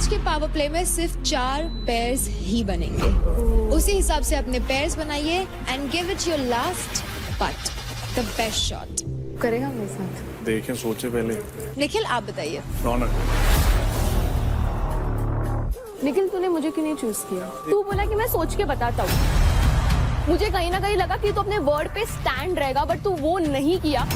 आज के power play में सिर्फ 4 पेयर्स ही बनेंगे। उसी हिसाब से अपने पेयर्स बनाइए and give it your last but the best shot. करेगा मेरे साथ? देखें, सोचे पहले। निखिल आप बताइए। रौनक, निखिल तूने मुझे क्यों नहीं चूज किया? तू बोला कि मैं सोच के बताता हूँ। मुझे कहीं ना कहीं लगा कि तू अपने वर्ड पे स्टैंड रहेगा, बट तू वो नहीं किया।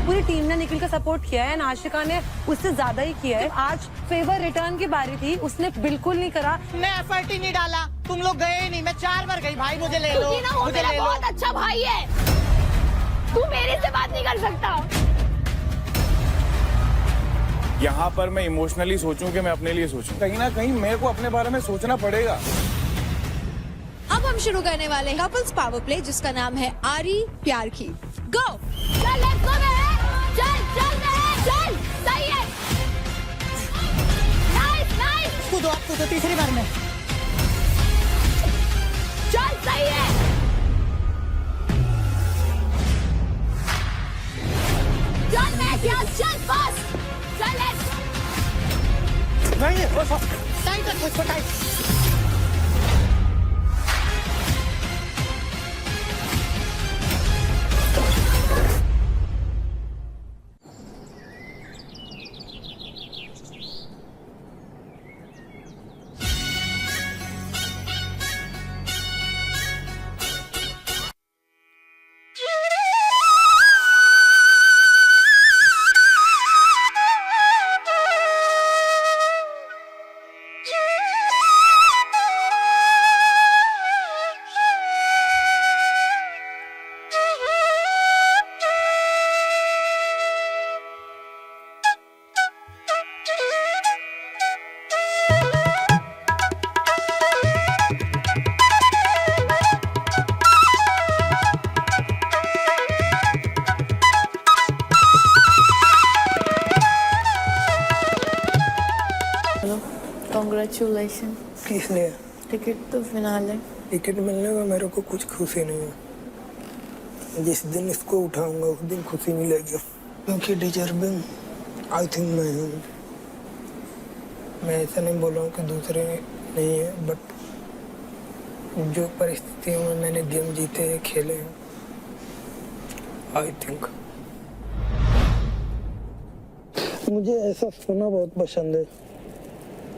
पूरी टीम ने निखिल का सपोर्ट किया है, आशिका ने उससे ज्यादा ही किया है। आज फेवर रिटर्न की बारी थी, उसने बिल्कुल नहीं करा। मैं एफर्ट ही नहीं डाला, तुम लोग गए ही नहीं। मैं 4 बार गई, भाई मुझे ले लो, क्योंकि ना वो मुझे मेरा ले लो। बहुत अच्छा भाई है, तू मेरे से बात नहीं कर सकता। यहाँ पर मैं इमोशनली सोचूं कि मैं अपने लिए सोचूं, कहीं ना कहीं मेरे को अपने बारे में सोचना पड़ेगा। अब हम शुरू करने वाले हैं कपल्स पावर प्ले, जिसका नाम है आरी प्यार की। गो। चल लेट्स गो बहन, चल चल बहन, चल। सही है, नाइस नाइस। कूदो, आप कूदो तीसरी बार में। चल सही है। चल मैं क्या, चल बस, चल लेट्स। नहीं है, टाइट रखो इसको, टाइट। Congratulations. किसने? टिकट तो फिनाले। टिकट मिलने में मेरे को कुछ खुशी नहीं है। जिस दिन इसको उठाऊंगा उस दिन खुशी मिलेगी, क्योंकि डिजर्विंग आई थिंक मैं हूँ। मैं ऐसा नहीं बोल रहा हूँ कि दूसरे नहीं है, बट जो परिस्थितियों में मैंने गेम जीते हैं, खेले हैं, आई थिंक मुझे ऐसा सोना बहुत पसंद है।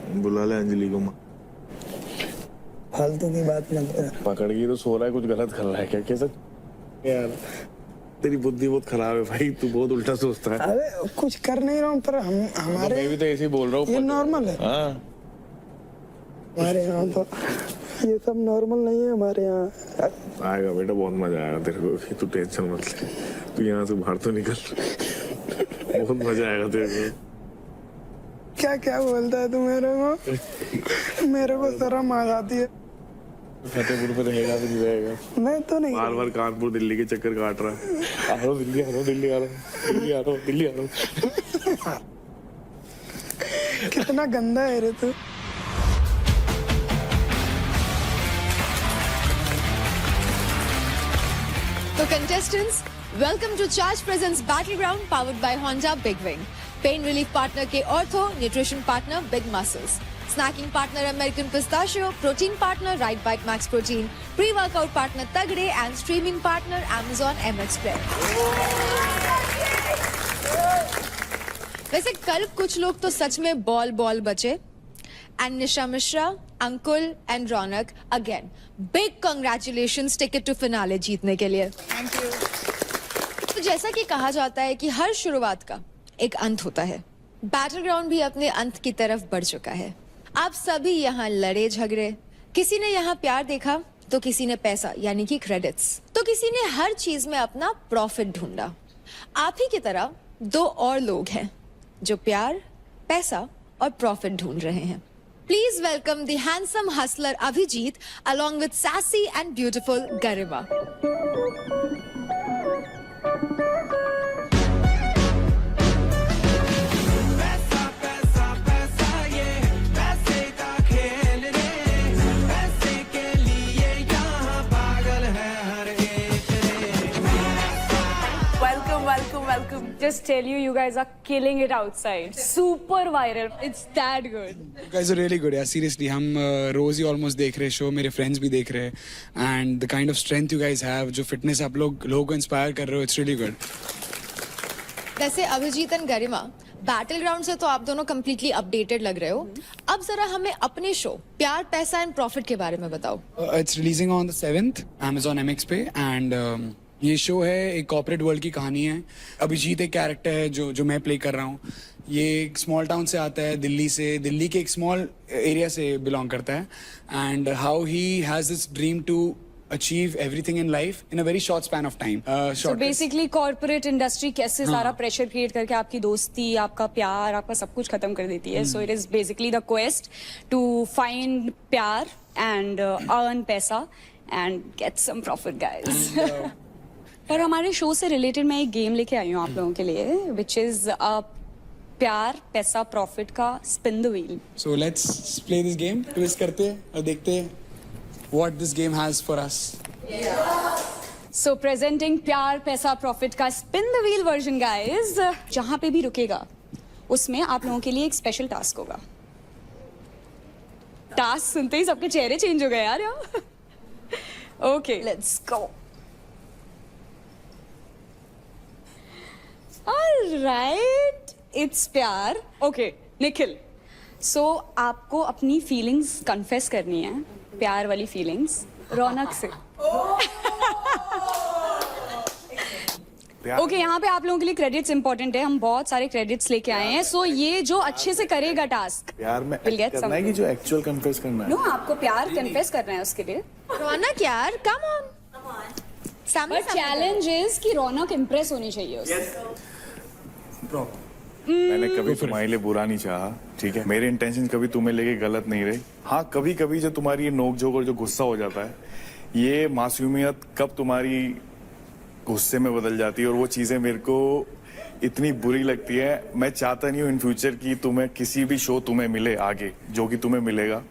बुला ले अंजलि को। फालतू की बात मत कर। पकड़ गई तो सो रहा है, कुछ गलत कर रहा है क्या? कैसे यार, तेरी बुद्धि बहुत खराब है भाई, तू बहुत उल्टा सोचता है। अरे कुछ कर नहीं रहा हूँ, पर हमारे मैं भी तो ऐसे ही बोल रहा हूँ। ये नॉर्मल है। हाँ, हमारे यहाँ तो ये सब नॉर्मल नहीं है। हमारे यहाँ आएगा बेटा, बहुत मजा आएगा तेरे को, तू टेंशन मत ले। तू यहाँ से बाहर तो निकल, बहुत मजा आएगा तेरे को। क्या क्या बोलता है तू मेरे को? मेरे को शर्म आ जाती है। फतेहपुर पे रहेगा तो नहीं रहेगा? मैं तो नहीं। बार बार कानपुर दिल्ली के चक्कर काट रहा है। आ रहा हूँ दिल्ली, आ रहा हूँ दिल्ली, आ रहा हूँ दिल्ली, आ रहा हूँ दिल्ली, आ रहा हूँ। कितना गंदा है रे तू। तो contestants, welcome to charge presents battleground powered by Honda big wing. Pain relief partner के ortho, nutrition partner big muscles, snacking partner American pistachio, protein partner right bite max protein, pre workout partner तगड़े and streaming partner Amazon MX Player। वैसे कल कुछ लोग तो सच में बॉल बचे। And Nisha Mishra, Ankul and Raunak, again big congratulations ticket to finale जीतने के लिए। Thank you. तो जैसा कि कहा जाता है कि हर शुरुआत का एक अंत होता है, बैटलग्राउंड भी अपने अंत की तरफ बढ़ चुका है। आप सभी यहाँ लड़े झगड़े, किसी ने यहाँ प्यार देखा तो किसी ने पैसा यानी कि क्रेडिट्स, तो किसी ने हर चीज में अपना प्रॉफिट ढूंढा। आप ही की तरह 2 और लोग हैं जो प्यार, पैसा और प्रॉफिट ढूंढ रहे हैं। Please welcome the handsome hustler Abhijeet along with sassy and beautiful Garima. Welcome welcome welcome. just tell you, you guys are killing it outside. Super viral. It's that good. You guys are really good यार, seriously. हम रोज ही almost देख रहे show, मेरे friends भी देख रहे हैं, and the kind of strength you guys have, जो fitness आप लोगों को inspire कर रहे हो, it's really good. वैसे Abhijeet and Garima, battle ground से तो आप दोनों कंप्लीटली अपडेटेड लग रहे हो। अब जरा हमें अपने शो प्यार पैसा एंड प्रॉफिट के बारे में बताओ। It's releasing on the 7th, Amazon MX पे, and ये शो है एक कॉर्पोरेट वर्ल्ड की कहानी है। अभिजीत एक कैरेक्टर है जो मैं प्ले कर रहा हूँ। ये एक स्मॉल टाउन से आता है, दिल्ली के एक स्मॉल एरिया से बिलोंग करता है, and how he has this dream to achieve everything in life in a very short span of time. So basically corporate industry कैसे सारा pressure create करके आपकी दोस्ती, आपका प्यार, आपका सब कुछ खत्म कर देती है. So it is basically the quest to find प्यार and earn पैसा and get some profit, guys. पर हमारे शो से रिलेटेड मैं एक गेम लेके आई हूँ आप लोगों के लिए, which is प्यार पैसा प्रॉफिट का spin the wheel. So let's play this game. Twist करते हैं और देखते हैं what this game has for us. So presenting प्यार पैसा प्रॉफिट का spin the wheel version, guys. जहाँ पे भी रुकेगा उसमें आप लोगों के लिए एक स्पेशल टास्क होगा. टास्क सुनते ही सबके चेहरे चेंज हो गए यार. Okay, let's go. All right, it's प्यार. Okay, निखिल. So आपको अपनी फीलिंग्स कन्फेस करनी है, प्यार वाली फीलिंग्स रौनक से. ओके, यहाँ पे आप लोगों के लिए क्रेडिट्स इंपॉर्टेंट है. हम बहुत सारे क्रेडिट्स लेके आए हैं. सो ये जो अच्छे से करेगा टास्क प्यार में will get करना है कि जो एक्चुअल कन्फेस करना है. नो, आपको प्यार कन्फेस करना है उसके लिए. रौनक यार, come on. But challenge is कि रौनक इम्प्रेस होनी चाहिए उससे. मैंने कभी तुम्हारे लिए बुरा नहीं चाहा, ठीक है. मेरे इंटेंशन कभी तुम्हें लेके गलत नहीं रहे. हाँ, कभी कभी जो तुम्हारी ये नोक-झोंक और जो गुस्सा हो जाता है, ये मासूमियत कब तुम्हारी गुस्से में बदल जाती है और वो चीजें मेरे को इतनी बुरी लगती है. मैं चाहता नहीं हूँ इन फ्यूचर की तुम्हें किसी भी शो तुम्हें मिले आगे, जो कि तुम्हें मिलेगा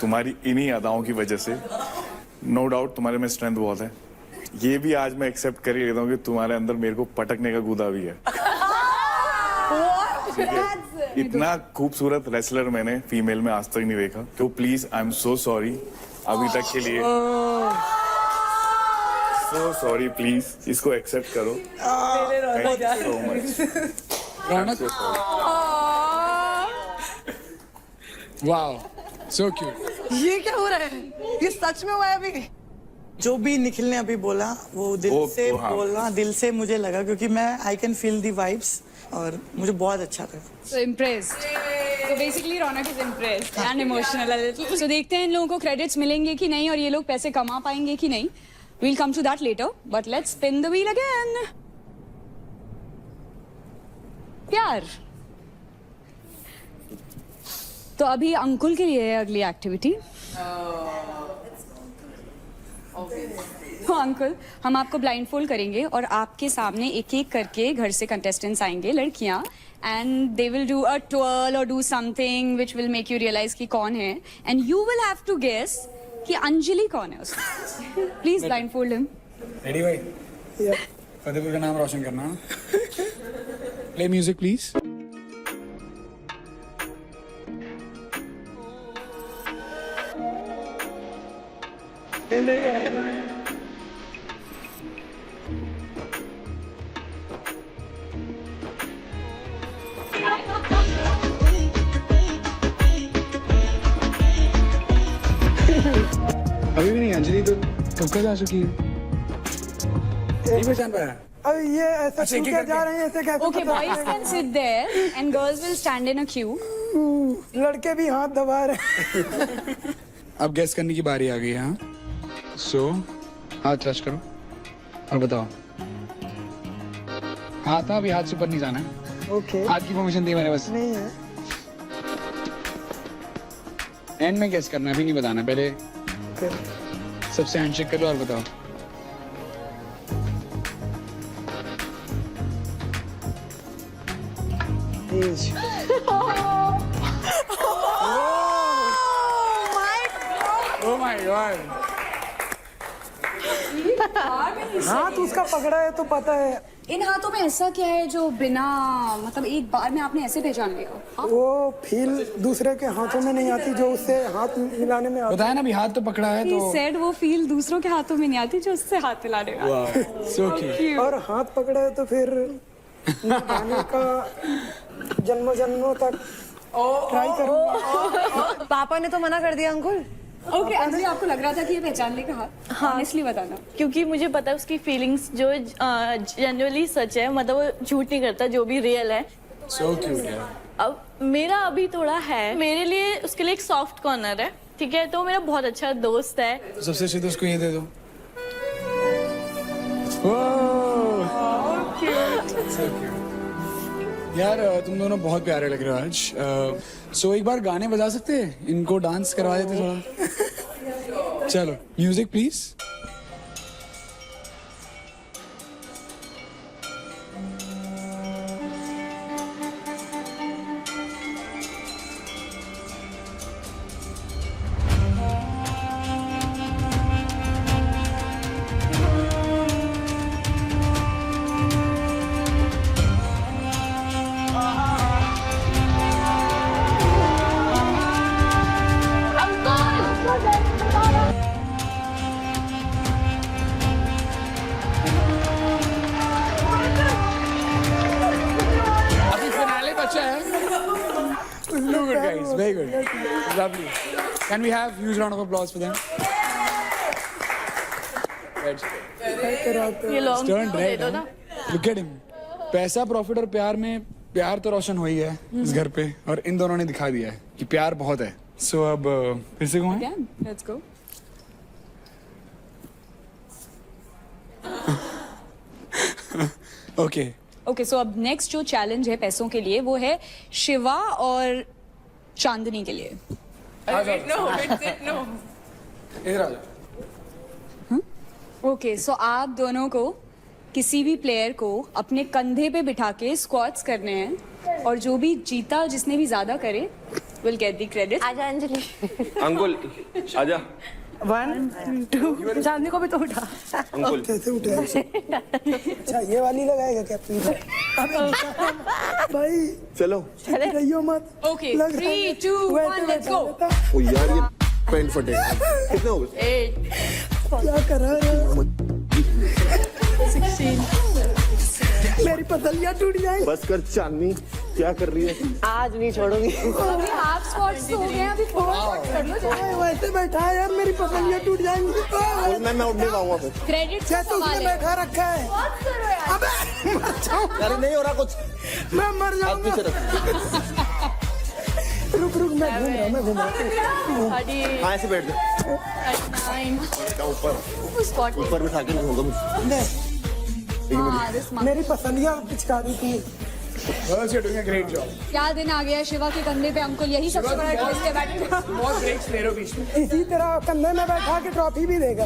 तुम्हारी इन्हीं अदाओं की वजह से. नो डाउट तुम्हारे में स्ट्रेंथ बहुत है. ये भी आज मैं एक्सेप्ट कर ही लेता हूँ कि तुम्हारे अंदर मेरे को पटकने का गुदा भी है. इतना खूबसूरत रेसलर मैंने फीमेल में आज तक नहीं देखा. तो please, I am so sorry अभी तक के लिए. सो सॉरी, प्लीज इसको एक्सेप्ट करो. Thank you so much. Raunak, wow, so cute. ये क्या हो रहा है? ये सच में हुआ है अभी? जो भी निखिल ने अभी बोला वो दिल से बोलना, दिल से मुझे लगा, क्योंकि मैं I can feel the vibes और मुझे बहुत अच्छा लगा. So impressed. So basically Raunak is impressed and emotional a little. So देखते हैं इन लोगों को क्रेडिट्स मिलेंगे कि नहीं और ये लोग पैसे कमा पाएंगे कि नहीं. We'll come to that later. But let's spin the wheel again. प्यार. तो अभी अंकुल के लिए है अगली एक्टिविटी. अंकुल, हम आपको ब्लाइंडफोल्ड करेंगे और आपके सामने एक एक करके घर से कंटेस्टेंट्स आएंगे, लड़कियां, and they will do a twirl और do something which will make you realize कि कौन है, and you will have to guess कि अंजलि कौन है उसमें. Please blindfold him. रेडी भाई? फतेहपुर का नाम रोशन करना. Play music please. अभी भी नहीं. अंजलि तो कब का जा चुकी है. नहीं पहचान पाया. अब ये ऐसा क्यों क्या जा रहे हैं, ऐसे कैसे? Okay, boys can sit there and girls will stand in a queue. लड़के भी हाथ दबा रहे हैं. अब गैस करने की बारी आ गई है. हाँ, सो हाथ टच करो और बताओ. हाथ अभी हाथ से ऊपर नहीं जाना है. ओके, हाथ की परमिशन दी मैंने बस. नहीं है. एंड में गैस करना है, अभी नहीं बताना. पहले सबसे हैंडशेक करो और बताओ. Oh my God. हाथ उसका पकड़ा है तो पता है. इन हाथों में ऐसा क्या है जो बिना मतलब एक बार में आपने ऐसे पहचान लिया? वो फील दूसरे के हाथों में नहीं आती जो उससे हाथ मिलाने में आती। बताया ना, अभी हाथ तो पकड़ा है He तो said वो फील दूसरों के हाथों में नहीं आती जो उससे हाथ मिलाने में आती। So cute. और हाथ पकड़े तो फिर निभाने का जन्मों जन्मों तक ट्राई करूंगा। पापा ने तो मना कर दिया अंकुल। ओके अंजलि, आपको लग रहा था कि ये पहचान लेगा हाथ? हाँ, ऑनेस्टली बताना। क्योंकि मुझे पता है उसकी फीलिंग्स जो जनरली सच है, मतलब वो झूठ नहीं करता, जो भी रियल है। सो क्यूट यार। अब मेरा अभी थोड़ा है, मेरे लिए उसके लिए एक सॉफ्ट कॉर्नर है, ठीक है? तो मेरा बहुत अच्छा दोस्त है। तो सबसे अच्छे तो उसको ये दे दो। So cute. यार तुम दोनों बहुत प्यारे लग रहे हो आज। सो एक बार गाने बजा सकते हैं? इनको डांस करवा देते थोड़ा। चलो म्यूजिक प्लीज। अभी फिनाले बचा है। Look good guys, very good, lovely. Can we have huge round of applause for them? ये लॉन्ग Turned दे red, दो huh? ना। Look at him. पैसा, प्रॉफिट और प्यार में प्यार तो रोशन हो ही है इस घर पे, और इन दोनों ने दिखा दिया है कि प्यार बहुत है। सो अब फिर से कौन? Again, let's go. Okay okay, so अब नेक्स्ट जो चैलेंज है पैसों के लिए वो है शिवा और चांदनी के लिए। इधर आ जाओ। ओके, सो आप दोनों को किसी भी प्लेयर को अपने कंधे पे बिठा के स्क्वाट्स करने हैं, और जो भी जीता, जिसने भी ज्यादा करे, विल गेट द क्रेडिट। आजा अंजलि। अंकुल आजा। 1 2 चांदनी को भी तो उठा। अंकुल कैसे उठे? अच्छा ये वाली लगाएगा क्या पूरा? भाई चलो। रहियो मत। ओके, लग रहा 3 है। 2 वैसे 1 लेट्स बैठा गो। रहता। ओ यार ये पैंट फटेगा। कितने हो गए? 8 क्या कर रहा है? 16 मेरी पसलियां टूट जाएंगी। बस कर चांदनी, क्या कर रही है? आज नहीं छोड़ूंगी। अभी हाफ स्क्वाट्स तो हो गए, अभी फुल स्क्वाट्स कर लो। वैसे बैठा है यार, मेरी पसलियां टूट जाएंगी। और मैं उठ नहीं पाऊंगा फिर। क्रेडिट क्या तो उसने बैठा रखा है? अबे मर जाऊं, अरे नहीं हो रहा कुछ। मैं मर हाथ जाऊंगा। पीछे रख। रुक रुक, मैं घूम रहा हूँ। 30 हाँ ऐसे बैठ जा। 9 ऊपर ऊपर बिठा के नहीं होगा मुझे। मेरी पसलियां पिचकारी थी। Girls, you're doing a great job. क्या दिन आ गया शिवा के कंधे पे अंकुल, यही सबसे बड़ा ट्विस्ट है बैठने का। बहुत ब्रेक्स ले रहे हो बीच में। इसी तरह कंधे में बैठा के ट्रॉफी भी देगा।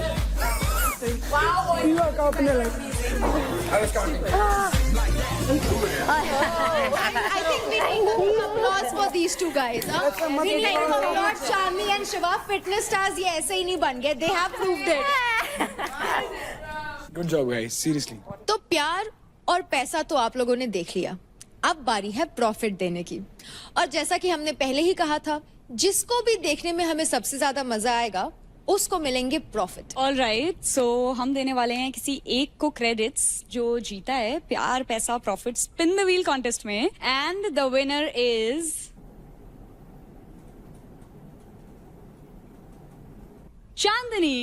युवा का अपने लगे। I was counting. I think we need more applause for these two guys. Huh? We need to applaud Chandni and Shiva. Fitness stars ये ऐसे ही नहीं बन गए. They have proved it. Good job guys, seriously. तो प्यार और पैसा तो आप लोगों ने देख लिया, अब बारी है प्रॉफिट देने की। और जैसा कि हमने पहले ही कहा था, जिसको भी देखने में हमें सबसे ज्यादा मजा आएगा उसको मिलेंगे प्रॉफिट। ऑलराइट, सो हम देने वाले हैं किसी एक को क्रेडिट्स जो जीता है प्यार पैसा profit spin the wheel contest में, and the winner is Chandni.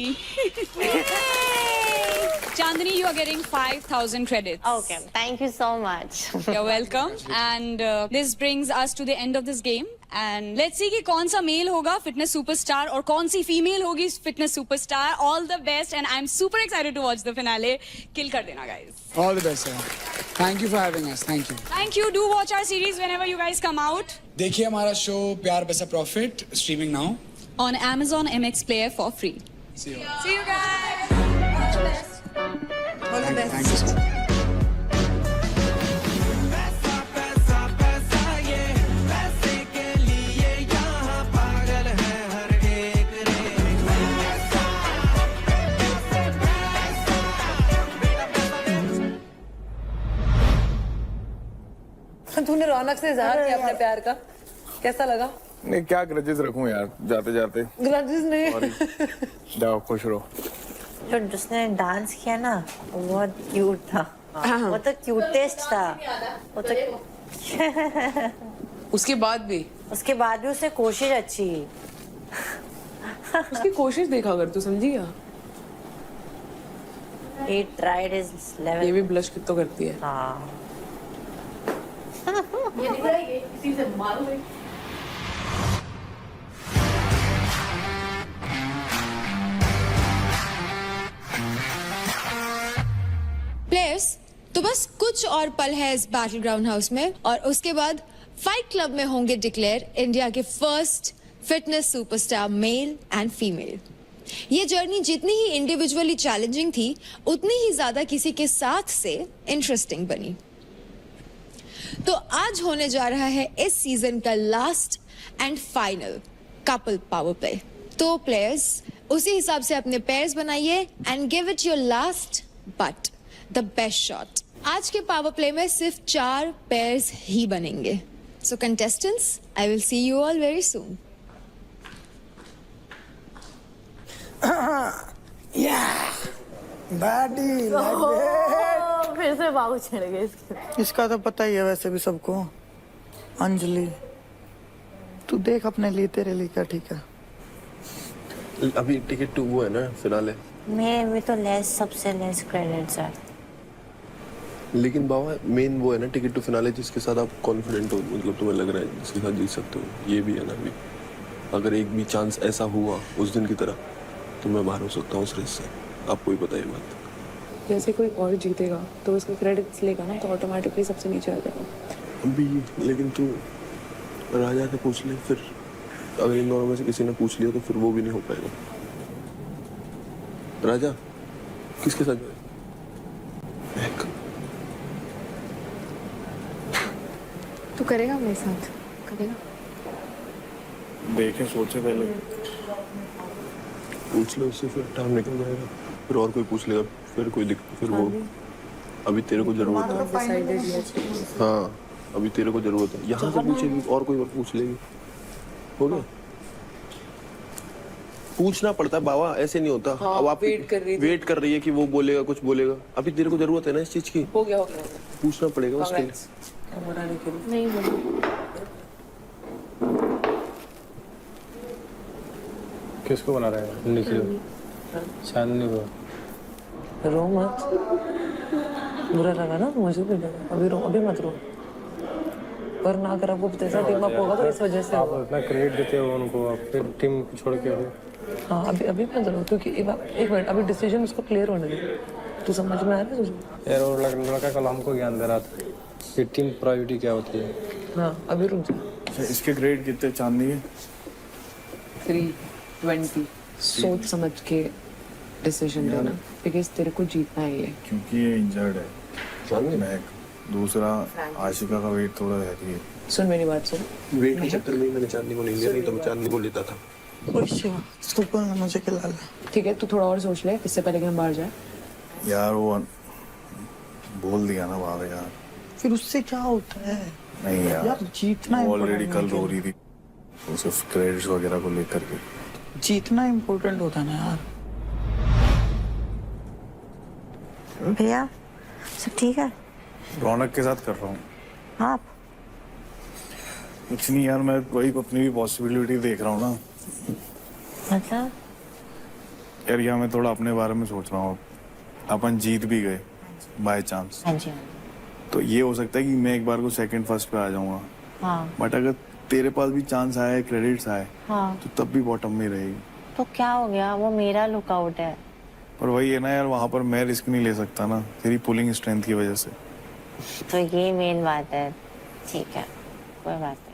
Chandni, you are getting 5,000 credits. Okay, thank you so much. You're welcome. And this brings us to the end of this game. And let's see कि कौन सा mail होगा fitness superstar और कौन सी female होगी fitness superstar. All the best, and I'm super excited to watch the finale. Kill कर देना, guys. All the best sir. Thank you for having us. Thank you. Thank you. Do watch our series whenever you guys come out देखिए हमारा show प्यार पैसा profit streaming now on Amazon MX Player for free. See you. See you guys. Thank you so much. रौनक से इजहार किया अपने प्यार का, कैसा लगा? नहीं क्या ग्रजेस रखूं यार, जाते जाते ग्रजेस नहीं। जाओ खुश रहो। जो जिसने डांस किया ना वो बहुत क्यूट था, वो तो क्यूटेस्ट था, वो तो उसके बाद भी उससे कोशिश अच्छी। उसकी कोशिश देखा अगर तू समझिएगा। He tried his ये level. भी ब्लश कितना करती है। हाँ। ये दिख रहा है, ये इसी से मारो। प्लेयर्स, तो बस कुछ और पल है इस बैटल ग्राउंड हाउस में और उसके बाद फाइट क्लब में होंगे डिक्लेयर इंडिया के first fitness superstar male and female. ये जर्नी जितनी ही इंडिविजुअली चैलेंजिंग थी उतनी ही ज्यादा किसी के साथ से इंटरेस्टिंग बनी। तो आज होने जा रहा है इस सीजन का last and final couple power play. तो प्लेयर्स उसी हिसाब से अपने पेयर्स बनाइए and give it your last but the best shot. आज के पावर प्ले में सिर्फ 4 पेयर्स ही बनेंगे। So contestants, I will see you all very soon. फिर से बाबू चढ़ गए इसके। इसका तो पता ही है वैसे भी सबको। अंजलि तू देख अपने लिए, तेरे लिए क्या ठीक है। अभी टिकट 2 वो है ना फिनाले। मैं भी तो सबसे लेस क्रेडिट्स है। लेकिन बाबा मेन वो है ना टिकट टू फिनाले, जिसके साथ आप कॉन्फिडेंट हो, मतलब तुम्हें लग रहा है जिसके साथ जीत सकते हो। ये भी है ना, अभी अगर एक भी चांस ऐसा हुआ उस दिन की तरह तो मैं बाहर हो सकता हूँ उस रेस से। आपको ही पता है बात। जैसे कोई और जीतेगा तो उसके क्रेडिट्स लेगा ना, तो ऑटोमेटिकली सबसे नीचे आ जाएगा। अभी लेकिन तू राजा से पूछ ले, फिर अगर इन दोनों में से किसी ने पूछ लिया तो फिर वो भी नहीं हो पाएगा। राजा किसके साथ जाए? तू करेगा मेरे साथ? करेगा? देखें, सोचे पहले। पूछ लो उससे, फिर टाइम निकल जाएगा। फिर और कोई पूछ लेगा, फिर कोई दिक्कत, फिर वो अभी तेरे को जरूरत है। हाँ अभी तेरे को जरूरत है। यहाँ से पूछेगी और कोई पूछ लेगी, हो गया। पूछना पड़ता है बाबा, ऐसे नहीं होता। हाँ, अब आप वेट कर रही है कि वो बोलेगा, कुछ बोलेगा। अभी तेरे को जरूरत है ना इस चीज की। हो गया। पूछना पड़ेगा उसके लिए। नहीं बोलो। किसको बना रहा है? निखिल, चांदनी को। रो मत, बुरा लगा ना मुझे भी लगा। अभी मत रो, पर ना कर आपको जैसा टीम अप होगा तो इस वजह से आप इतना क्रेडिट देते हो उनको, आप फिर टीम छोड़ के हो। हाँ अभी मत रो, क्योंकि एक मिनट अभी डिसीजन उसको क्लियर होने दे। तू समझ में आ रहा है तुझे? यार वो लड़का कल हमको ज्ञान दे रहा था कि टीम प्रायोरिटी क्या होती है। हाँ अभी रुक जा। इसके ग्रेड कितने चांदनी के? 320। सोच समझ के डिसीजन लेना, बिकॉज तेरे को जीतना है ये। क्योंकि ये इंजर्ड है। मैं दूसरा आशिका का वेट थोड़ा रहती है। सुन मेरी बात सुन। वेट के चक्कर में मैंने चांदनी को नहीं लिया, नहीं तो मैं चांदनी को लेता था। इसको बोलना मुझे खिला ले। ठीक है, तू थोड़ा और सोच ले इससे पहले कि हम बाहर जाए। यार वो बोल दिया ना बाबा यार। फिर उससे क्या होता है? नहीं यार जीतना ऑलरेडी कल रो रही थी, वो सिर्फ क्रेडिट्स वगैरह को लेकर के। जीतना इम्पोर्टेंट होता है ना यार। भैया सब ठीक है? रौनक के साथ कर रहा हूँ। आप कुछ नहीं यार, मैं वही अपनी भी पॉसिबिलिटी देख रहा हूँ ना। मतलब यार यहाँ मैं थोड़ा अपने बारे में सोच रहा हूँ। अपन जीत भी गए बाय चांस, हाँ जी। तो ये हो सकता है कि मैं एक बार को सेकंड फर्स्ट पे आ जाऊंगा। हाँ बट अगर तेरे पास भी चांस आए, क्रेडिट्स आए, हाँ तो तब भी बॉटम में रहेगी। तो क्या हो गया, वो मेरा लुकआउट है। पर वही है ना यार, वहां पर मैं रिस्क नहीं ले सकता ना तेरी पुलिंग स्ट्रेंथ की वजह से। तो ये मेन बात है। ठीक है, कोई बात नहीं।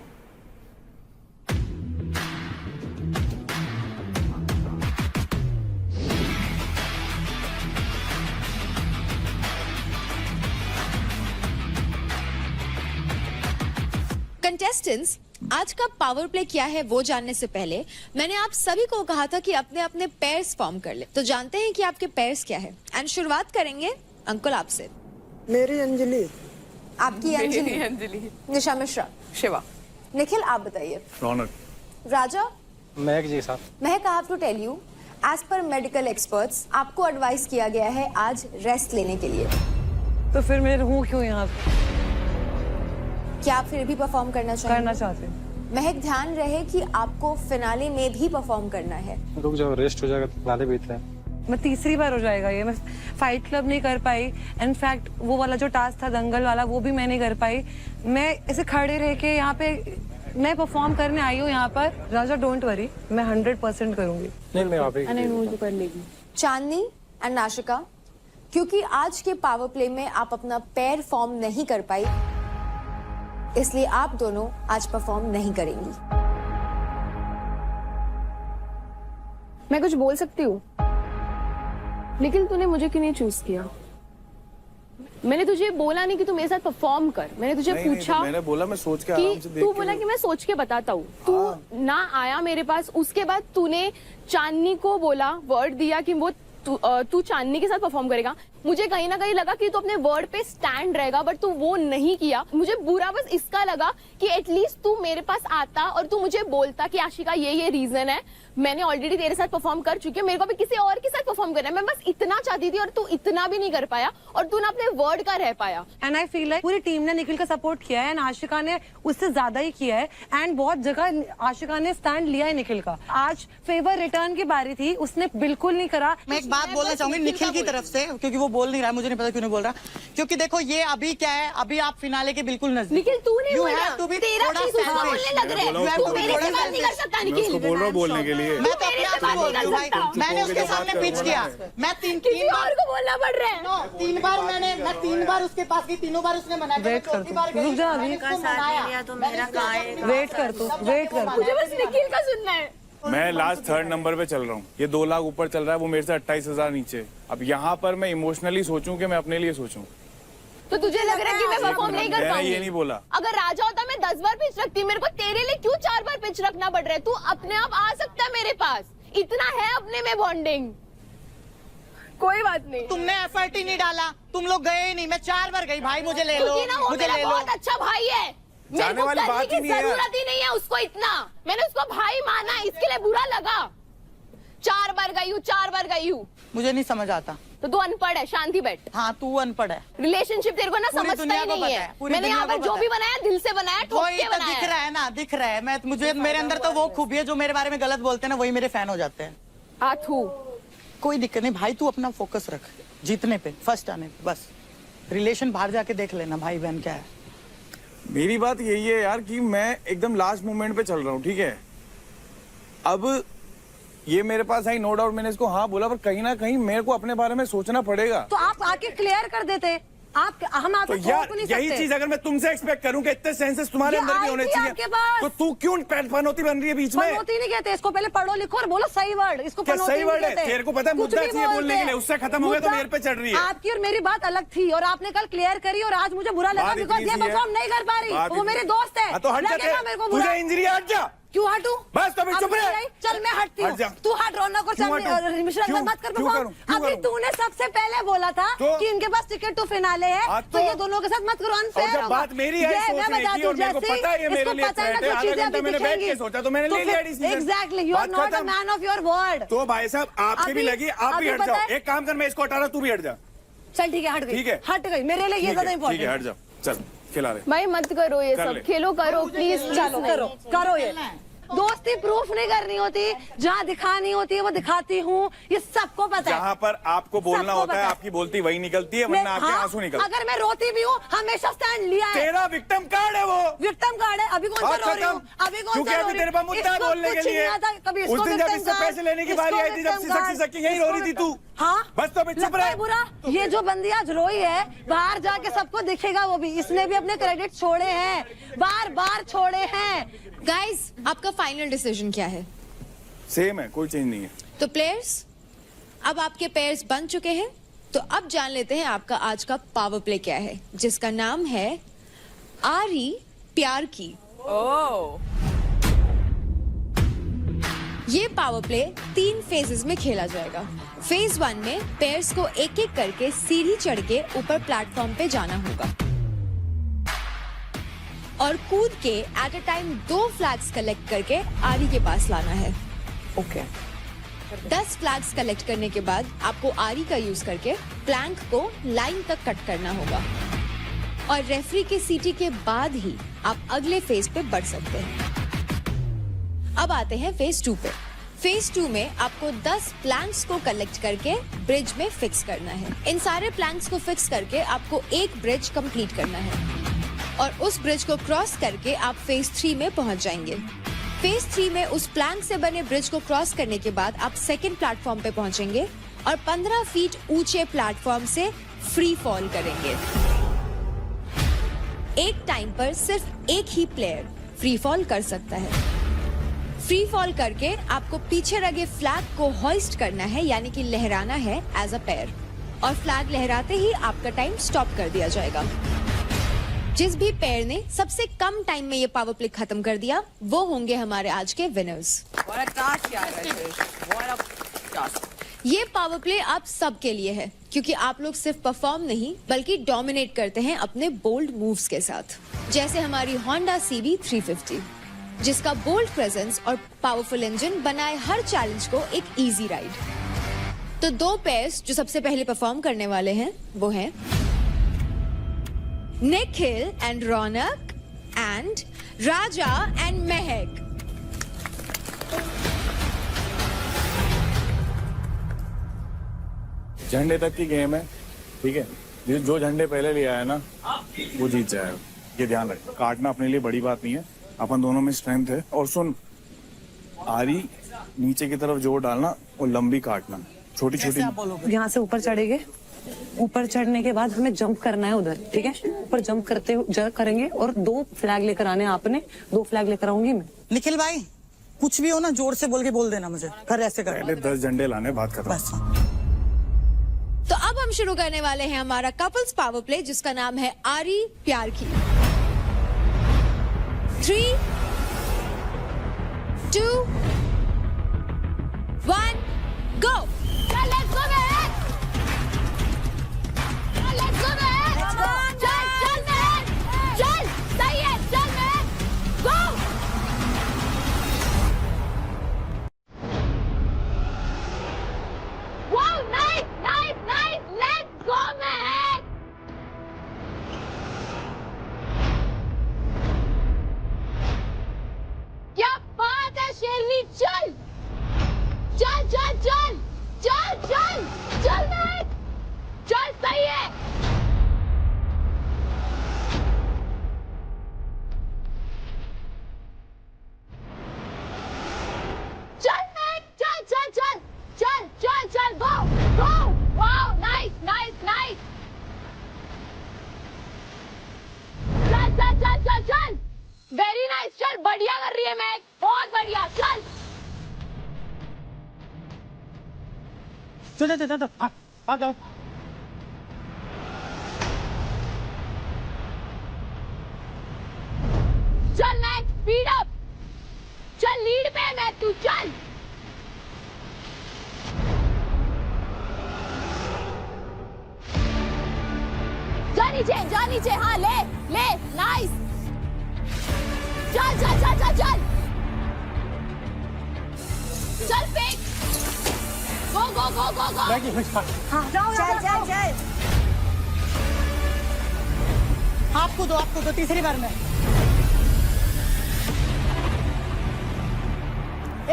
कंटेस्टेंट्स, आज का पावर प्ले क्या है वो जानने से पहले मैंने आप सभी को कहा था कि अपने अपने पेयर्स फॉर्म कर ले। तो जानते हैं कि आपके पेयर्स क्या है। एंड शुरुआत करेंगे अंकुल आपसे। मेरी अंजलि। आपकी अंजलि, निशा मिश्रा, शिवा, निखिल आप बताइए। रौनक, राजा, महक जी साहब, Mehak I have to tell you, as per medical experts आपको एडवाइस किया गया है आज रेस्ट लेने के लिए। तो फिर मैं रहूं क्यों यहाँ पे? क्या आप फिर भी परफॉर्म करना करना चाहेंगे? चाहते हैं। महक ध्यान रहे कि आपको फिनाले में भी परफॉर्म करना है। रुक जाओ, रेस्ट हो जाएगा तो नाले बीत रहे हैं। मैं तीसरी बार हो जाएगा ये, मैं फाइट क्लब नहीं कर पाई। इनफैक्ट वो वाला जो टास्क था दंगल वाला वो भी मैं नहीं कर पाई। मैं ऐसे खड़े रह के यहाँ पे मैं परफॉर्म करने आई हूँ यहाँ पर। राजा डोंट वरी, मैं 100% करूंगी। नहीं मैं आप ही कर लेगी। चांदनी एंड नाशिका, क्योंकि आज के पावर प्ले में आप अपना पैर फॉर्म नहीं कर पाई, इसलिए आप दोनों आज परफॉर्म नहीं करेंगी। मैं कुछ बोल सकती हूँ? लेकिन तूने मुझे क्यों नहीं चूज किया? मैंने तुझे बोला नहीं कि तू मेरे साथ परफॉर्म कर। मैंने तुझे नहीं, पूछा तो मैंने बोला मैं सोच के आराम से कि देख तू के बोला कि मैं सोच के बताता हूँ। तू ना आया मेरे पास। उसके बाद तूने चांदनी को बोला, वर्ड दिया कि वो तू चांदनी के साथ परफॉर्म करेगा। मुझे कहीं ना कहीं लगा कि तू अपने वर्ड पे स्टैंड रहेगा, बट तू वो नहीं किया। मुझे बुरा बस इसका लगा कि एटलीस्ट तू मेरे पास आता और तू मुझे बोलता कि आशिका ये रीजन है, मैंने ऑलरेडी तेरे साथ परफॉर्म कर चुकी है, मेरे को भी किसी और के साथ परफॉर्म करना है। मैं बस इतना चाहती थी और तू इतना भी नहीं कर पाया और तू ना अपने वर्ड का रह पाया। एंड आई फील लाइक पूरी टीम ने निखिल का सपोर्ट किया है एंड आशिका ने उससे ज्यादा ही किया है। एंड बहुत जगह आशिका ने स्टैंड लिया है निखिल का। आज फेवर रिटर्न की बारी थी, उसने बिल्कुल नहीं करा। मैं एक बात बोलना चाहूंगी निखिल की तरफ से, क्योंकि वो बोल नहीं रहा, मुझे नहीं पता क्यों नहीं बोल रहा। क्योंकि देखो ये अभी क्या है, अभी आप फिनाले के बिल्कुल नजदीक। निखिल तू नहीं You बोल रहा, have to be तेरा थोड़ा चीज उसको selfish। बोलने लग रहा है। मैं तू मेरे से बात नहीं कर सकता मैं उसको निखिल। बोल रहा हूँ बोलने के लिए। मैं तो अपने आप से बोल रही हूँ भाई, मैंने उसके सामने पिच किया। मैं किसी और को बोलना पड़ रहा है। 3 बार मैं 3 बार उसके पास गई, तीनों बार उसने मना किया। वेट कर चौथी बार तू, रुक जा अभी। मैंने उसको मनाया। तो मेरा कहाँ है? वेट कर तू, वेट कर। मुझे बस निखिल का सुनना है। मैं लास्ट 3rd नंबर पे चल रहा हूँ। ये 2 लाख ऊपर चल रहा है, वो मेरे से 28,000 नीचे। अब यहाँ पर मैं इमोशनली सोचूं कि मैं अपने लिए सोचूं। तो तुझे लग रहा है कि मैं परफॉर्म नहीं कर मैंने पाऊंगी? ये नहीं बोला। अगर राजा होता मैं 10 बार पिच रखती। मेरे को तेरे लिए क्यों 4 बार पिच रखना पड़ रहा है? तू अपने आप आ सकता है मेरे पास, इतना है अपने में बॉन्डिंग। कोई बात नहीं। तुमने एफर्ट ही नहीं डाला, तुम लोग गए ही नहीं। मैं 4 बार गई भाई, मुझे ले लो, क्योंकि ना वो मुझे मेरा ले लो। बहुत अच्छा भाई है। मेरे जाने को वाली करने बात ही की नहीं है। जरूरत ही नहीं है उसको इतना। मैंने उसको भाई माना, इसके लिए बुरा लगा। 4 बार गई हूँ, 4 बार गई हूँ। मुझे नहीं समझ आता। तो तू अनपढ़ है, शांति बैठ। हाँ तू अनपढ़ है। रिलेशनशिप तेरे को ना पूरी समझता दुनिया ही को नहीं पता है। है, पूरी मैंने दुनिया यहाँ पर को जो पता भी है। बनाया दिल से बनाया, ठोक वही के तो दिख बनाया। रहा है ना, दिख रहा है। मैं मुझे मेरे अंदर तो वो खूबी है, जो मेरे बारे में गलत बोलते हैं ना वही मेरे फैन हो जाते हैं। आथू कोई दिक्कत नहीं भाई, तू अपना फोकस रख जीतने पे, फर्स्ट आने पे बस। रिलेशन बाहर जाके देख लेना भाई बहन क्या है। मेरी बात यही है यार कि मैं एकदम लास्ट मोमेंट पे चल रहा हूँ, ठीक है। अब ये मेरे पास आई, नो डाउट मैंने इसको हाँ बोला, पर कहीं ना कहीं मेरे को अपने बारे में सोचना पड़ेगा। तो आप आके क्लियर कर देते। हम आपको तो यार नहीं यही सकते। चीज अगर मैं तुमसे एक्सपेक्ट करूं कि इतने सेंसेस तुम्हारे ये अंदर भी आई होने थी चाहिए, आपके पास। तो तू क्यों पनौती बन रही है बीच में? पनौती नहीं कहते इसको, पहले पढ़ो लिखो और बोलो सही वर्ड। इसको क्या पनौती सही नहीं वर्ड है? कहते। तेरे को पता है कुछ मुद्दा भी चाहिए बोलने के लिए, उससे खत्म हो गया तो मुद्दा मेरे पे चढ़ रही है। आपकी और मेरी बात अलग थी और आपने कल क्लियर करी और आज मुझे बुरा लगा बात बिकॉज इतनी ये सी है। परफॉर्म नहीं कर पा रही। बात वो इतनी- मेरी दोस्त है। हाँ, तो हट लगेगा जाते। मेरे को बुरा। तुझे इंजरी हट जा। क्यों हटू? बस तो अभी चुप रह। चल मैं हटती हट जा। हूँ। तू हट रौनक और क्यों हटूं? मिश्रा क्यों? मत कर क्यों परफॉर्म। करूं? क्यों अभी करूं? तूने सबसे पहले बोला था तो? कि इनके पास टिकट टू फिनाले है, हाँ, तो ये दोनों के साथ मत करो, और अनफेयर जब होगा। बात मेरी है ये सोचने मैं बता की, दूं, और मेरे को जैसे पता है ये मेरे इसको लिए पता है ना threat है, जो आधा चीजें घंटा अभी मैंने बैठ के दिखेंगी। सोचा तो मैंने ले लिया decision। एग्जैक्टली, यू आर बात नॉट अ खत्म। Man of your word. तो भाई साहब आपके भी अभी- लगी, आप भी अभी हट पता जाओ। है- एक काम कर, मैं इसको हटा रहा हूँ, तू भी हट जा। चल ठीक है, हट गई। ठीक है। हट गई, मेरे लिए ये ज्यादा ठीक है, इंपॉर्टेंट हट जाओ। चल खिला रहे। भाई मत करो ये कर सब, ले। खेलो करो प्लीज। चलो करो, करो ये। दोस्ती प्रूफ नहीं करनी होती, जहाँ दिखानी होती है वो दिखाती हूँ, ये सबको पता है। जहाँ पर आपको बोलना सबको होता है पता है। आपकी बोलती वही निकलती है, वरना आपके हाँ, आंसू निकलते अगर मैं रोती भी हूँ हमेशा स्टैंड लिया है। तेरा विक्टिम कार्ड है वो। विक्टिम कार्ड है। अभी कौन सा बात रो रही हूँ? खत्म। अभी कौन क्योंकि सा रो अभी रही तेरे पास हूँ? मुद्दा है इसको बोलने के कुछ नहीं लिए। आता, कभी उस इसको दिन जब victim इससे card, पैसे लेने की इसको बारी आई थी, जब victim सिसक सिसक के यहीं रो रही थी तू। हाँ बस तो अभी चुप लगता है रह। बुरा। ये जो बंदी आज रोई है, बाहर जाके सबको दिखेगा वो भी। इसने भी अपने क्रेडिट छोड़े हैं, बार बार छोड़े हैं। गाइस, आपका फाइनल डिसीजन क्या है? सेम है, कोई चेंज नहीं है। तो प्लेयर्स, अब आपके पेयर्स बन चुके हैं, तो अब जान लेते हैं आपका आज का पावर प्ले क्या है, जिसका नाम है आरी प्यार की। ये पावर प्ले 3 फेजेस में खेला जाएगा। फेज 1 में पेयर्स को एक एक करके सीढ़ी चढ़ के ऊपर प्लेटफॉर्म पे जाना होगा। और कूद के at a time 2 flags collect करके आरी के पास लाना है। ओके 10 फ्लैग्स कलेक्ट करने के बाद आपको आरी का यूज करके प्लैंक को लाइन तक कट करना होगा और रेफरी के सीटी के बाद ही आप अगले फेज पे बढ़ सकते हैं। अब आते हैं फेज 2 पे। फेज 2 में आपको 10 प्लैंक्स को कलेक्ट करके ब्रिज में फिक्स करना है। इन सारे प्लैंक्स को फिक्स करके आपको एक ब्रिज कंप्लीट करना है और उस ब्रिज को क्रॉस करके आप फेज 3 में पहुंच जाएंगे। फेज 3 में उस प्लैंक से बने ब्रिज को क्रॉस करने के बाद आप सेकंड प्लेटफॉर्म पे पहुंचेंगे और 15 फीट ऊंचे प्लेटफॉर्म से फ्री फॉल करेंगे। एक टाइम पर सिर्फ एक ही प्लेयर फ्री फॉल कर सकता है। फ्री फॉल करके आपको पीछे लगे फ्लैग को होइस्ट करना है, यानी कि लहराना है एज अ पेयर, और फ्लैग लहराते ही आपका टाइम स्टॉप कर दिया जाएगा। जिस भी पेयर ने सबसे कम टाइम में ये पावर प्ले खत्म कर दिया वो होंगे हमारे आज के विनर्स। ये पावर प्ले आप सबके लिए है क्योंकि आप लोग सिर्फ परफॉर्म नहीं बल्कि डोमिनेट करते हैं अपने बोल्ड मूव्स के साथ, जैसे हमारी होंडा CB 350 जिसका बोल्ड प्रेजेंस और पावरफुल इंजन बनाए हर चैलेंज को एक इजी राइड। तो 2 पेयर्स जो सबसे पहले परफॉर्म करने वाले हैं वो हैं Nikhil and Raunak and Raja and महक। झंडे तक की गेम है, ठीक है। जो झंडे पहले ले आया ना वो जीत जाएगा, ये ध्यान रख। काटना अपने लिए बड़ी बात नहीं है, अपन दोनों में स्ट्रेंथ है। और सुन, आरी नीचे की तरफ जोर डालना और लंबी काटना, छोटी छोटी। यहाँ से ऊपर चढ़ेंगे, ऊपर चढ़ने के बाद हमें जंप करना है उधर, ठीक है। ऊपर जंप करेंगे और 2 फ्लैग लेकर आने हैं आपने। 2 फ्लैग लेकर आऊंगी मैं। निखिल भाई कुछ भी हो ना जोर से बोल देना मुझे, कर ऐसे कर। पहले 10 झंडे लाने, बात खत्म। बस तो अब हम शुरू करने वाले हैं हमारा कपल्स पावर प्ले जिसका नाम है आरी प्यार की। 3, 2, 1, go! Let's go, man! Let's go, man! चल, man! चल, सही है, चल, man! Go! Wow, nice! Let's go, man! क्या बात है शेरनी, चल! चल चल चल चल चल चल मैं चल, सही है। चल मैं चल चल चल चल चल चल गो गो, वाओ नाइस नाइस नाइस। चल चल चल चल चल, वेरी नाइस, चल बढ़िया कर रही है मैं, बहुत बढ़िया, चल चलो आ जाओ। चल मैक, स्पीड अप, चल लीड पे मैं, तू चल। जा नीचे, हाँ ले ले, नाइस। चल चल चल चल चल चल फेंक, गो गो गो गो गो। हाँ जाओ चल चल चल। आपको दो तीसरी बार में।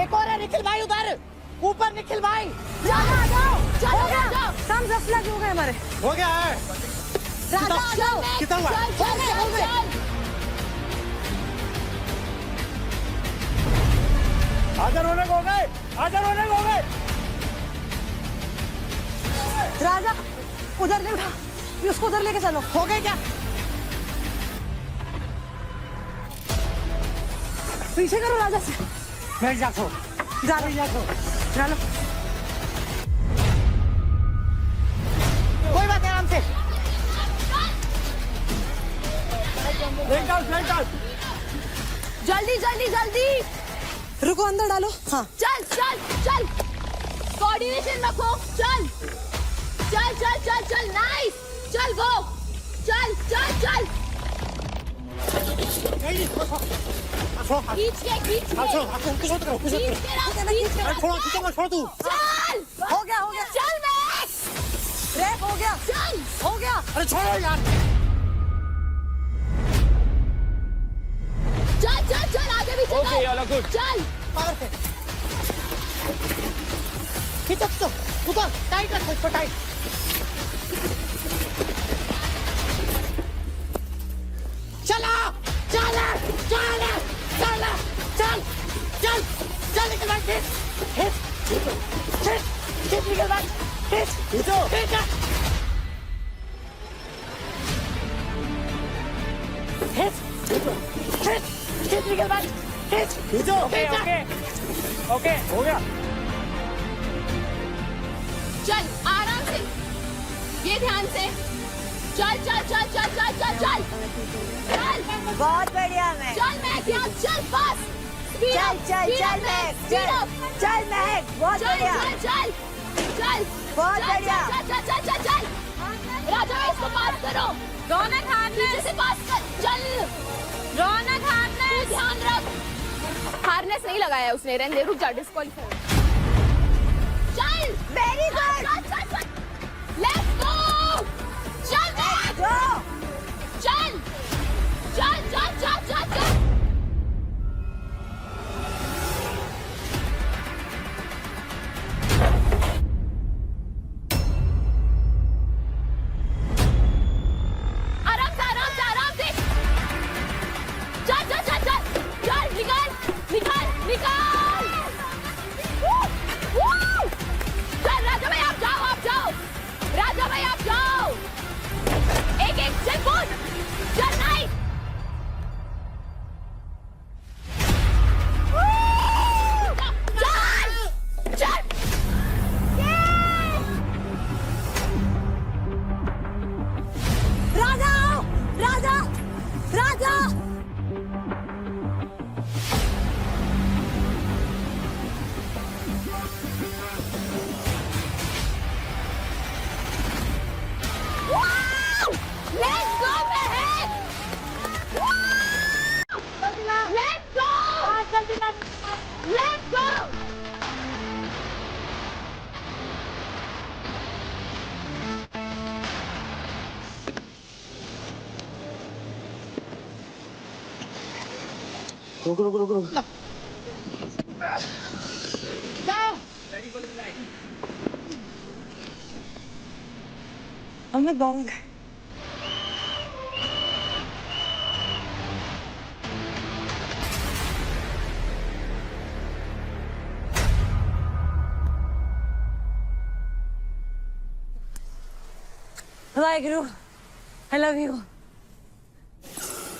एक और है निखिल भाई उधर ऊपर, निखिल भाई जाओ चलो जाओ। कम 10 फ्लैग हो गए हमारे। हो गया है। कितना हुआ? चल आजा रोने को गए, आजा रोने को गए। राजा उधर ले उठा, उसको उधर लेके चलो। हो गए क्या? पीछे करो राजा से। बैठ जाओ, जा लो। कोई बात नहीं, आराम से। जल्दी जल्दी जल्दी, रुको अंदर डालो। हाँ चल चल चल, कोऑर्डिनेशन रखो, चल चल चल चल चल, नाइस, चल गो, चल चल चल खींच के चल हो गया चल मैं ब्रेक हो गया चल हो गया अरे छोड़ो यार चल चल चल आगे भी चल चल खींचो उधर टाइट रखो इसको टाइट चला चल चल चल चल चल चल निकल भाई खींच निकल भाई खींचो खींच निकल भाई खींचो ओके हो गया चल आराम से ये ध्यान से चल चल चल चल चल चल चल चल बहुत बढ़िया मैं चल मैं क्या चल बस चल चल चल महक चल महक बहुत चल बढ़िया चल चल चल बहुत चल, बढ़िया। चल चल चल चल चल राजा भाई इसको पास करो रौनक हार्नेस से पास कर चल रौनक हार्नेस ध्यान रख हार्नेस नहीं लगाया उसने रहने दे रुक जा डिस्क्वालीफाई चल वेरी गुड लेट्स गो चल गो चल चल चल चल चल चल आराम से चल चल चल चल चल निकाल चल राजा भाई आप जाओ राजा भाई आप जाओ एक चल कूद चल नहीं चल चल राजा Let's go, Mehak! Let's go! Let's go! रुको अब मैं गाऊंगा वाहेगुरु आई लव यू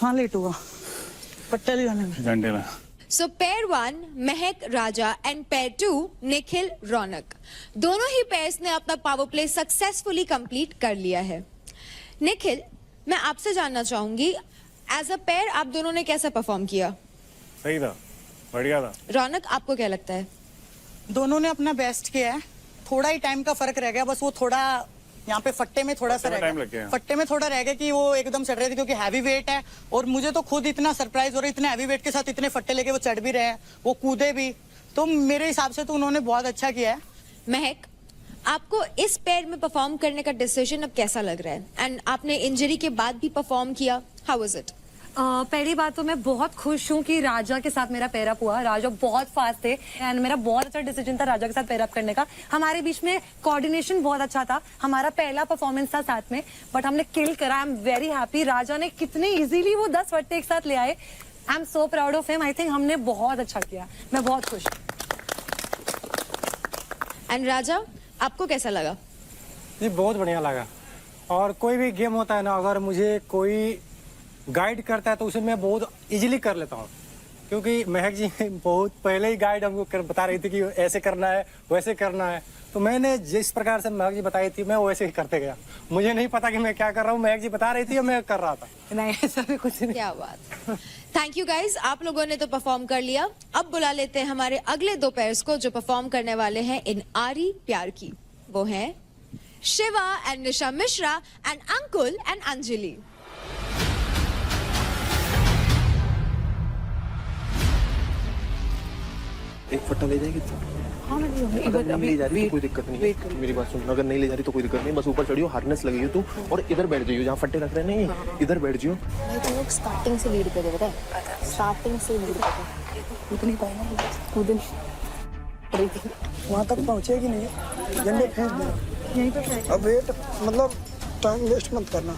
हाँ लेट हुआ पट्टा लिया घंटे में So pair 1 Mahak Raja and pair 2 Nikhil रौनक दोनों ही पेयर्स ने अपना पावर प्ले सक्सेसफुली कंप्लीट कर लिया है। निखिल, मैं आपसे जानना चाहूंगी एज अ पेयर आप दोनों ने कैसा परफॉर्म किया? सही था, बढ़िया था। रौनक, आपको क्या लगता है? दोनों ने अपना बेस्ट किया है थोड़ा ही टाइम का फर्क रह गया बस वो थोड़ा यहाँ पे फट्टे में थोड़ा सा टाइम लग गया फट्टे में थोड़ा रह गया कि वो एकदम चढ़ रहे थे क्योंकि हैवी वेट है और मुझे तो खुद इतना सरप्राइज हो रहा है इतने हैवी वेट के साथ इतने फट्टे लेके वो चढ़ भी रहे हैं वो कूदे भी तो मेरे हिसाब से तो उन्होंने बहुत अच्छा किया है। महक, आपको इस पेयर में परफॉर्म करने का डिसीजन अब कैसा लग रहा है? एंड आपने इंजरी के बाद भी परफॉर्म किया, हाउ वाज इट? पहली बात तो मैं बहुत खुश हूँ कि राजा के साथ मेरा पेयरअप हुआ। राजा बहुत फास्ट थे एंड मेरा बहुत अच्छा डिसीजन था राजा के साथ पेयरअप करने का। हमारे बीच में कोऑर्डिनेशन बहुत अच्छा था। हमारा पहला परफॉर्मेंस था साथ में बट हमने किल करा। I am very happy. Raja ने कितने इजीली वो 10 फट्टे एक साथ ले आए। I am so proud of him. I think हमने बहुत अच्छा किया। मैं बहुत खुश हूँ। एंड राजा, आपको कैसा लगा? जी बहुत बढ़िया लगा। और कोई भी गेम होता है ना, अगर मुझे कोई गाइड करता है तो उसे मैं बहुत इजीली कर लेता हूँ क्योंकि महक जी बहुत पहले ही गाइड हमको बता रही थी कि ऐसे करना है वैसे करना है। तो मैंने जिस प्रकार से महक जी बताई थी मैं वैसे ही करते गया। मुझे नहीं पता कि मैं क्या कर रहा हूँ, महक जी बता रही थी और मैं कर रहा था। नहीं ऐसा भी कुछ नहीं। क्या बात। थैंक यू गाइज, आप लोगों ने तो परफॉर्म कर लिया। अब बुला लेते हैं हमारे अगले 2 पेयर्स को जो परफॉर्म करने वाले हैं इन आरी प्यार की। वो हैं Shiva and Nisha Mishra and Ankul and Anjali. एक फट्टा ले जाएगी तू? हाँ मैं अगर नहीं ले जा रही तो कोई दिक्कत नहीं है। मेरी बात सुन, अगर नहीं ले जा रही तो कोई दिक्कत नहीं, बस ऊपर चढ़ियो, हार्नेस लगी तू और इधर बैठ जाइयो जहाँ फट्टे रख रहे हैं, नहीं इधर बैठ जाइयो। भाई तुम लोग स्टार्टिंग से लीड करे, पता है, स्टार्टिंग से लीड करे। कूद नहीं पाएगा, कूद नहीं। वहाँ तक पहुँचेगी नहीं, झंडे फेंक दे यहीं पे। अब वेट मतलब टाइम वेस्ट मत करना,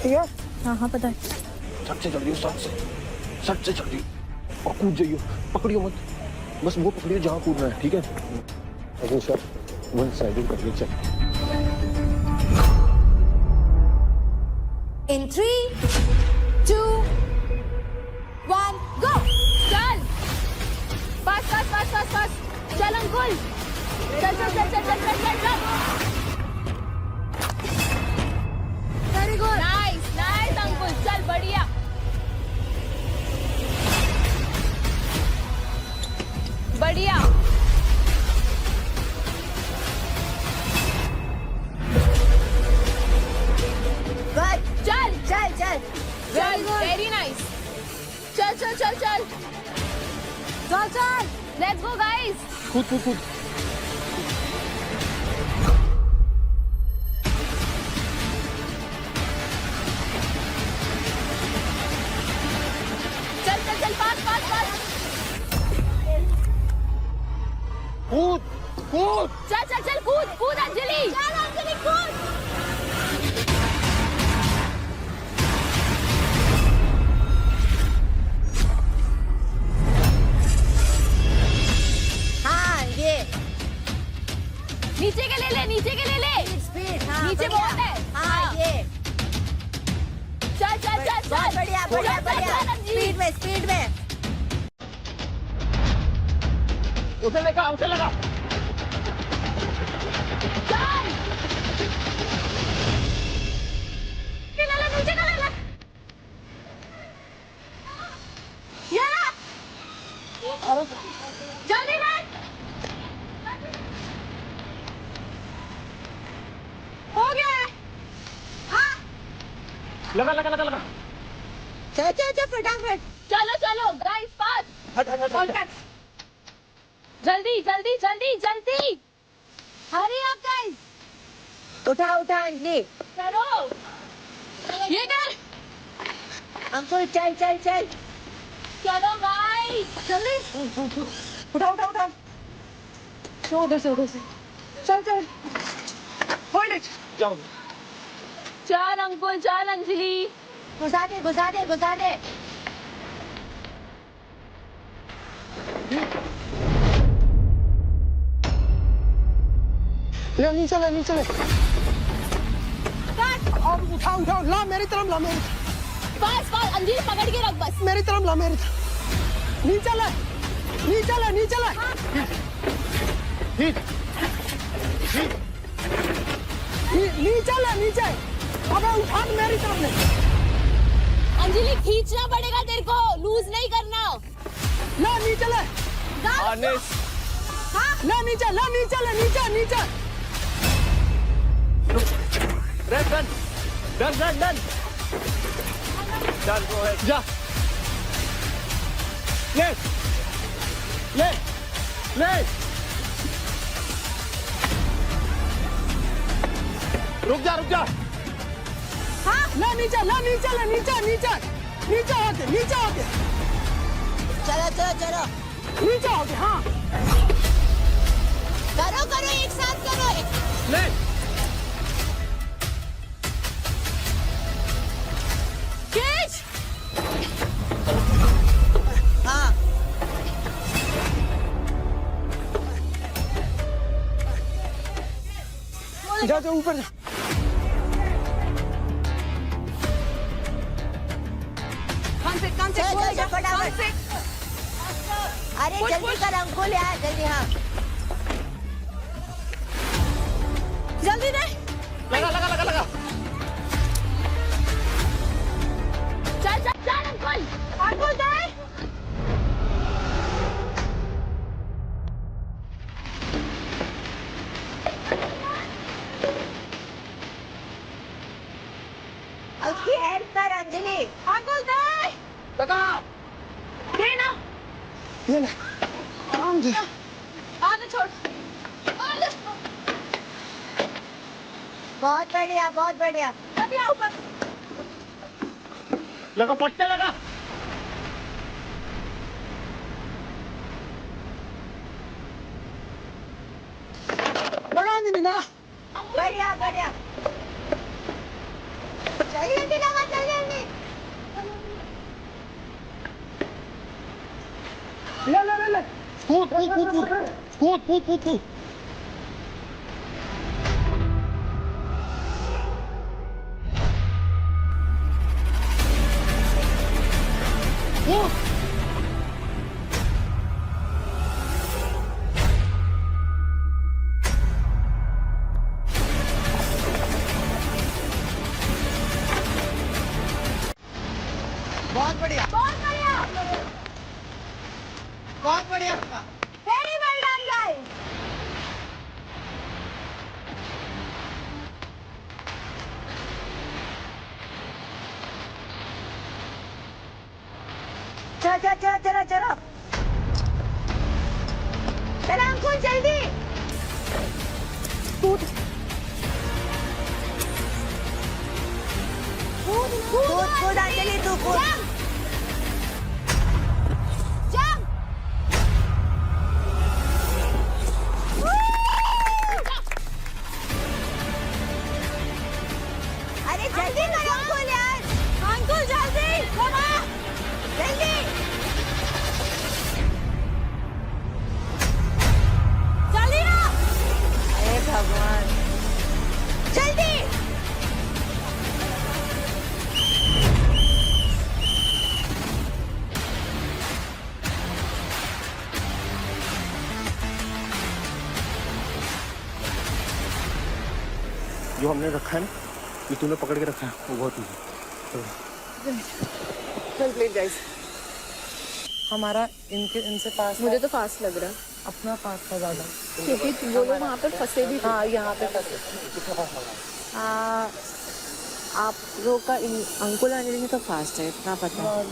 ठीक है? हाँ हाँ पता है। सट से चढ़ जाइयो, सट से चढ़ जाइयो और कूद जाइयो, पकड़ियो मत, बस वो पकड़ियो जहाँ कूदना है, ठीक है? अगले शॉट वन साइडेड कर ले, चल। In 3, 2, 1, go! चल बस बस बस बस बस, चल अंकुल, चल चल चल चल चल चल चल। Very good, nice nice Ankul, चल बढ़िया। बढ़िया, चल चल चल चल, वेरी नाइस, चल चल चल चल चल चल, लेट्स गो गाइस। कूद कूद कूद। चल चल चल, पास पास पास, कूद कूद। चल चल चल, कूद कूद अंजलि, चल अंजलि कूद। हाँ ये नीचे के ले ले, नीचे के ले ले, स्पीड, हाँ नीचे बढ़िया। बहुत है। हाँ ये चल चल चल बहुत चल, बढ़िया बढ़िया चल, चल, बढ़िया, चल, अंजलि। स्पीड में स्पीड में। उसे लगा, उसे लगा। चल ले ले, नीचे का ले ले, ये जल्दी कर, हो गया है। हाँ लगा लगा लगा लगा। चल चल चल फटाफट। चलो चलो गाइस, पास, हट हट हट, हट। जल्दी जल्दी जल्दी जल्दी, हरी अप गाइस, उठा उठा अंजलि, करो, ये कर, अंकुल चल चल चल। चलो गाइस, जल्दी उठा उठा उठा, उधर से चल चल, होल्ड इट। जाओ। चल अंकुल, चल अंजलि, घुसा दे घुसा दे घुसा दे। ले नीचे ले नीचे ले, और उठा उठा, ला मेरी तरफ, ला मेरी तरफ, पास पास, अंजलि पकड़ के रख बस। मेरी तरफ ला, मेरी तरफ, नीचे ले नीचे ले नीचे ले। नीचे ले नीचे, अबे उठा मेरी तरफ ले। अंजलि खींचना पड़ेगा तेरे को, लूज नहीं करना। ला नीचे ले, हार्नेस। ला नीचे, ला नीचे ले, नीचे नीचे। Done done done done. चल गो है, जा। ले ले ले, रुक जा रुक जा। हाँ ला नीचे, ला नीचे ले, नीचे नीचे नीचे होके, नीचे होके, चलो चलो चलो नीचे होके। हाँ करो करो, एक साथ करो। ले खींच, हाँ जा जा ऊपर जा। चल चल चल फटाफट। अरे जल्दी कर अंकुल यार, जल्दी। हाँ जल्दी दे, लगा लगा लगा लगा। चल चल चल अंकुल, अंकुल दे। उसकी हेल्प कर अंजलि। अंकुल दे, लगा। दे ना। ये ले, आराम से। आगे छोड़ आगे। बहुत बढ़िया, बहुत बढ़िया। अभी आओ ऊपर। लगा पट्टे लगा। लगा नहीं ना। बढ़िया बढ़िया। जल्दी लगा, जल्दी। ले। कूद। बहुत बढ़िया, बहुत बढ़िया। बहुत बढ़िया। Very well done guys. चलो। चलो अंकुल जल्दी। कूद अंजलि, तू कूद। जंप। अरे जल्दी करो अंकुल यार। अंकुल जल्दी। जल्दी। जल्दी ना। अरे भगवान। जल्दी। जो हमने रखा है ना, ये तूने पकड़ के रखा है, वो बहुत इजी। चल प्लीज गाइस। हमारा इनसे पास मुझे तो फास्ट लग रहा है अपना पास था ज्यादा, क्योंकि वो लोग वहाँ पर फंसे भी थे। हाँ यहाँ पे फंसे। आप लोग का अंकुल अंजलि तो फास्ट है, इतना पता है।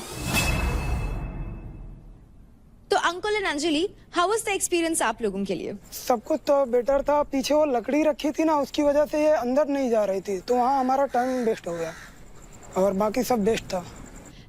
तो Ankul and Anjali, how was the experience आप लोगों के लिए? सब कुछ तो बेटर था। पीछे वो लकड़ी रखी थी ना, उसकी वजह से ये अंदर नहीं जा रही थी, तो वहाँ हमारा टाइम वेस्ट हो गया और बाकी सब बेस्ट था।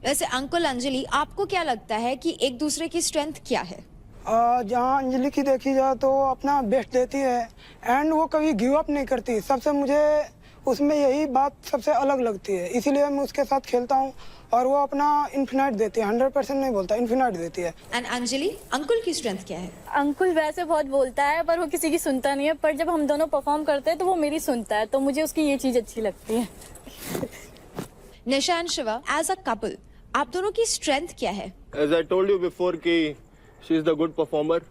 वैसे अंकुल अंजलि, आपको क्या लगता है कि एक दूसरे की स्ट्रेंथ क्या है? जहाँ अंजलि की देखी जाए तो वो अपना बेस्ट देती है एंड वो कभी गिव अप नहीं करती। सबसे मुझे उसमें यही बात सबसे अलग लगती है, इसीलिए मैं उसके साथ खेलता हूँ। और वो अपना इन्फिनाइट देती है, 100% नहीं बोलता, इन्फिनाइट देती है। एंड अंजलि, अंकुल की स्ट्रेंथ क्या है? अंकुल वैसे बहुत बोलता है पर वो किसी की सुनता नहीं है, पर जब हम दोनों परफॉर्म करते हैं तो वो मेरी सुनता है, तो मुझे उसकी ये चीज अच्छी लगती है। Nisha and Shiva, as a couple, आप दोनों की स्ट्रेंथ क्या है? As I told you before कि she is the good performer,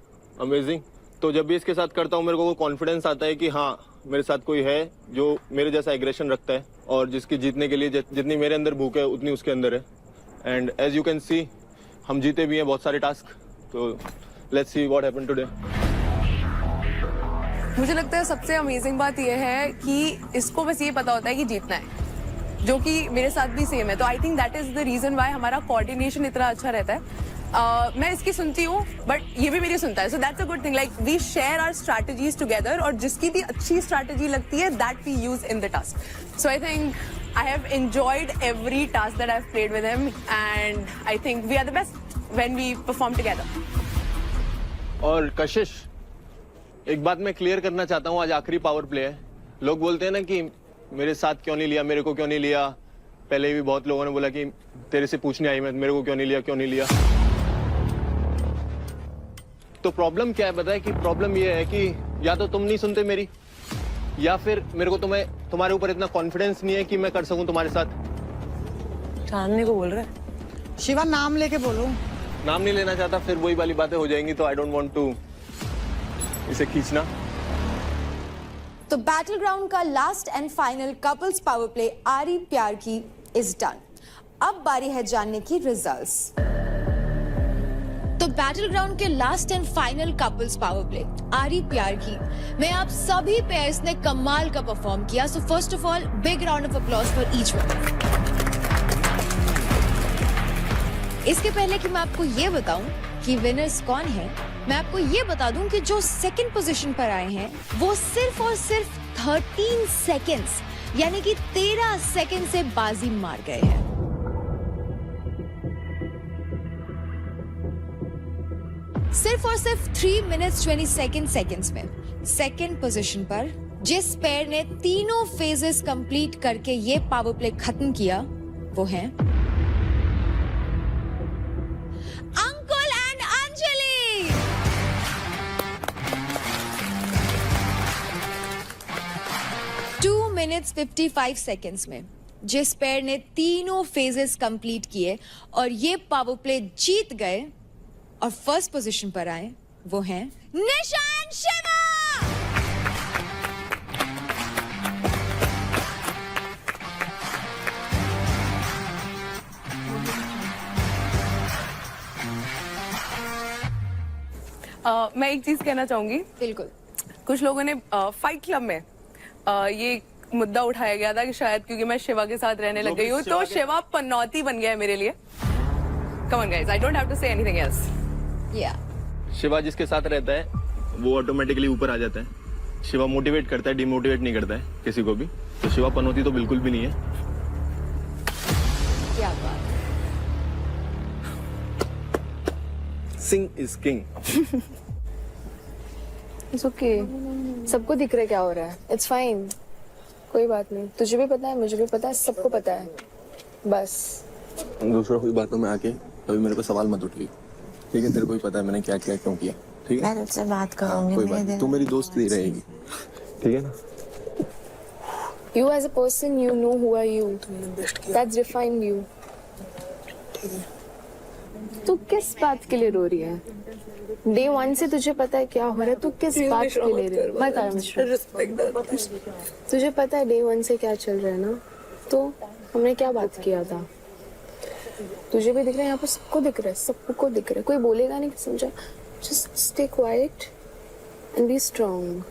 amazing. तो जब भी इसके साथ करता हूँ मेरे को वो कॉन्फिडेंस आता है कि हाँ मेरे साथ कोई है जो मेरे जैसा एग्रेशन रखता है और जिसकी जीतने के लिए जितनी मेरे अंदर भूख है उतनी उसके अंदर है। And as you can see हम जीते भी हैं बहुत सारे टास्क, तो let's see what happened today. मुझे लगता है सबसे अमेजिंग बात यह है कि इसको बस ये पता होता है कि जीतना है, जो कि मेरे साथ भी सेम है। तो I think that is the reason why हमारा कोऑर्डिनेशन इतना अच्छा रहता है। मैं इसकी सुनती हूँ बट ये भी मेरी सुनता है, so that's a good thing. Like we share our strategies together और जिसकी भी अच्छी स्ट्रैटेजी लगती है that we use in the task. So I think I have enjoyed every task that I've played with him and I think we are the best when we perform together. और कशिश, एक बात मैं clear करना चाहता हूँ, आज आखिरी power play है। लोग बोलते हैं ना कि मेरे साथ क्यों नहीं लिया, मेरे को क्यों नहीं लिया। पहले भी बहुत लोगों ने बोला कि तेरे से पूछने आई मैं, मेरे को क्यों नहीं लिया। तो प्रॉब्लम क्या है पता है? कि प्रॉब्लम ये है कि या तो तुम नहीं सुनते मेरी, या फिर मेरे को तुम्हारे ऊपर इतना कॉन्फिडेंस नहीं है कि मैं कर सकूं तुम्हारे साथ। जानने को बोल रहे हैं? शिवा नाम लेके बोलो। नाम नहीं लेना चाहता, फिर वही वाली बातें हो जाएंगी, तो आई डोंट वांट टू इसे खींचना। तो बैटल ग्राउंड का last and final couples power play आरी प्यार की इज डन। अब बारी है जानने की रिजल्ट्स। तो बैटल ग्राउंड के last and final couples power play आरी प्यार की में आप सभी पेयर्स ने कमाल का परफॉर्म किया। So first of all big round of applause for each one. इसके पहले कि मैं आपको ये बताऊं कि विनर्स कौन है, मैं आपको ये बता दूं कि जो सेकंड पोजीशन पर आए हैं वो सिर्फ और सिर्फ 13 सेकंड्स यानी कि 13 सेकंड से बाजी मार गए हैं। सिर्फ और सिर्फ 3 मिनट्स 27 सेकंड्स में सेकंड पोजीशन पर जिस पेयर ने तीनों फेजेस कंप्लीट करके ये पावर प्ले खत्म किया वो हैं Ankul and Anjali. Two minutes 55 seconds में जिस पेयर ने तीनों फेजेस कंप्लीट किए और ये पावर प्ले जीत गए और फर्स्ट पोजीशन पर आए वो हैं निशा एंड शिवा। मैं एक चीज कहना चाहूंगी। बिल्कुल। कुछ लोगों ने फाइट क्लब में ये मुद्दा उठाया गया था कि शायद क्योंकि मैं शिवा के साथ रहने लग गई हूँ तो शिवा पनौती बन गया है मेरे लिए। Come on guys, I don't have to say anything else. या शिवा जिसके साथ रहता है वो ऑटोमेटिकली ऊपर आ जाता है। शिवा मोटिवेट करता है, डिमोटिवेट नहीं करता है किसी को भी। तो शिवा पनौती तो बिल्कुल भी नहीं है। क्या बात। सिंग इज किंग। इट्स ओके, सबको दिख रहा है क्या हो रहा है। इट्स फाइन, कोई बात नहीं। तुझे भी पता है, मुझे भी पता है, सबको पता है। बस दूसरा कोई बातों में आके कभी मेरे पे सवाल मत उठाइए, ठीक है? तेरे को ही पता है मैंने क्या किया, क्यों किया, ठीक है? मैं तुझसे बात करूंगी। कोई बात नहीं, तू मेरी दोस्त ही रहेगी, ठीक है ना? you as a person, you know who are you. That's defined you. तू किस बात के लिए रो रही है? Day 1 से तुझे पता है क्या हो रहा है, तू किस बात के लिए रो रही है? मत आराम से। तुझे पता है Day 1 से क्या चल रहा है ना? तो हमने क्या बात किया था? तुझे भी दिख रहा है, यहाँ पर सबको दिख रहा है, सबको दिख रहा है। कोई बोलेगा नहीं, समझा? Just stay quiet and be strong.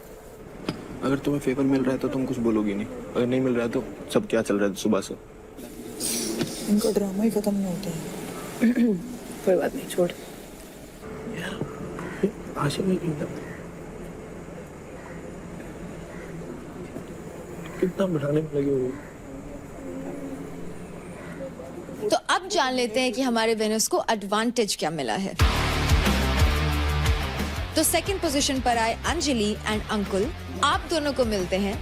अगर तुम्हें फेवर मिल रहा है तो तुम कुछ बोलोगी नहीं, अगर नहीं मिल रहा है तो सब क्या चल रहा है सुबह से? इनका ड्रामा ही खत्म नहीं होता है। कोई बात नहीं, छोड़। आशा में कितना बढ़ाने में लगी हुई। तो अब जान लेते हैं कि हमारे विनर्स को एडवांटेज क्या मिला है। तो सेकंड पोजीशन पर आए अंजलि एंड अंकुल। आप दोनों को मिलते हैं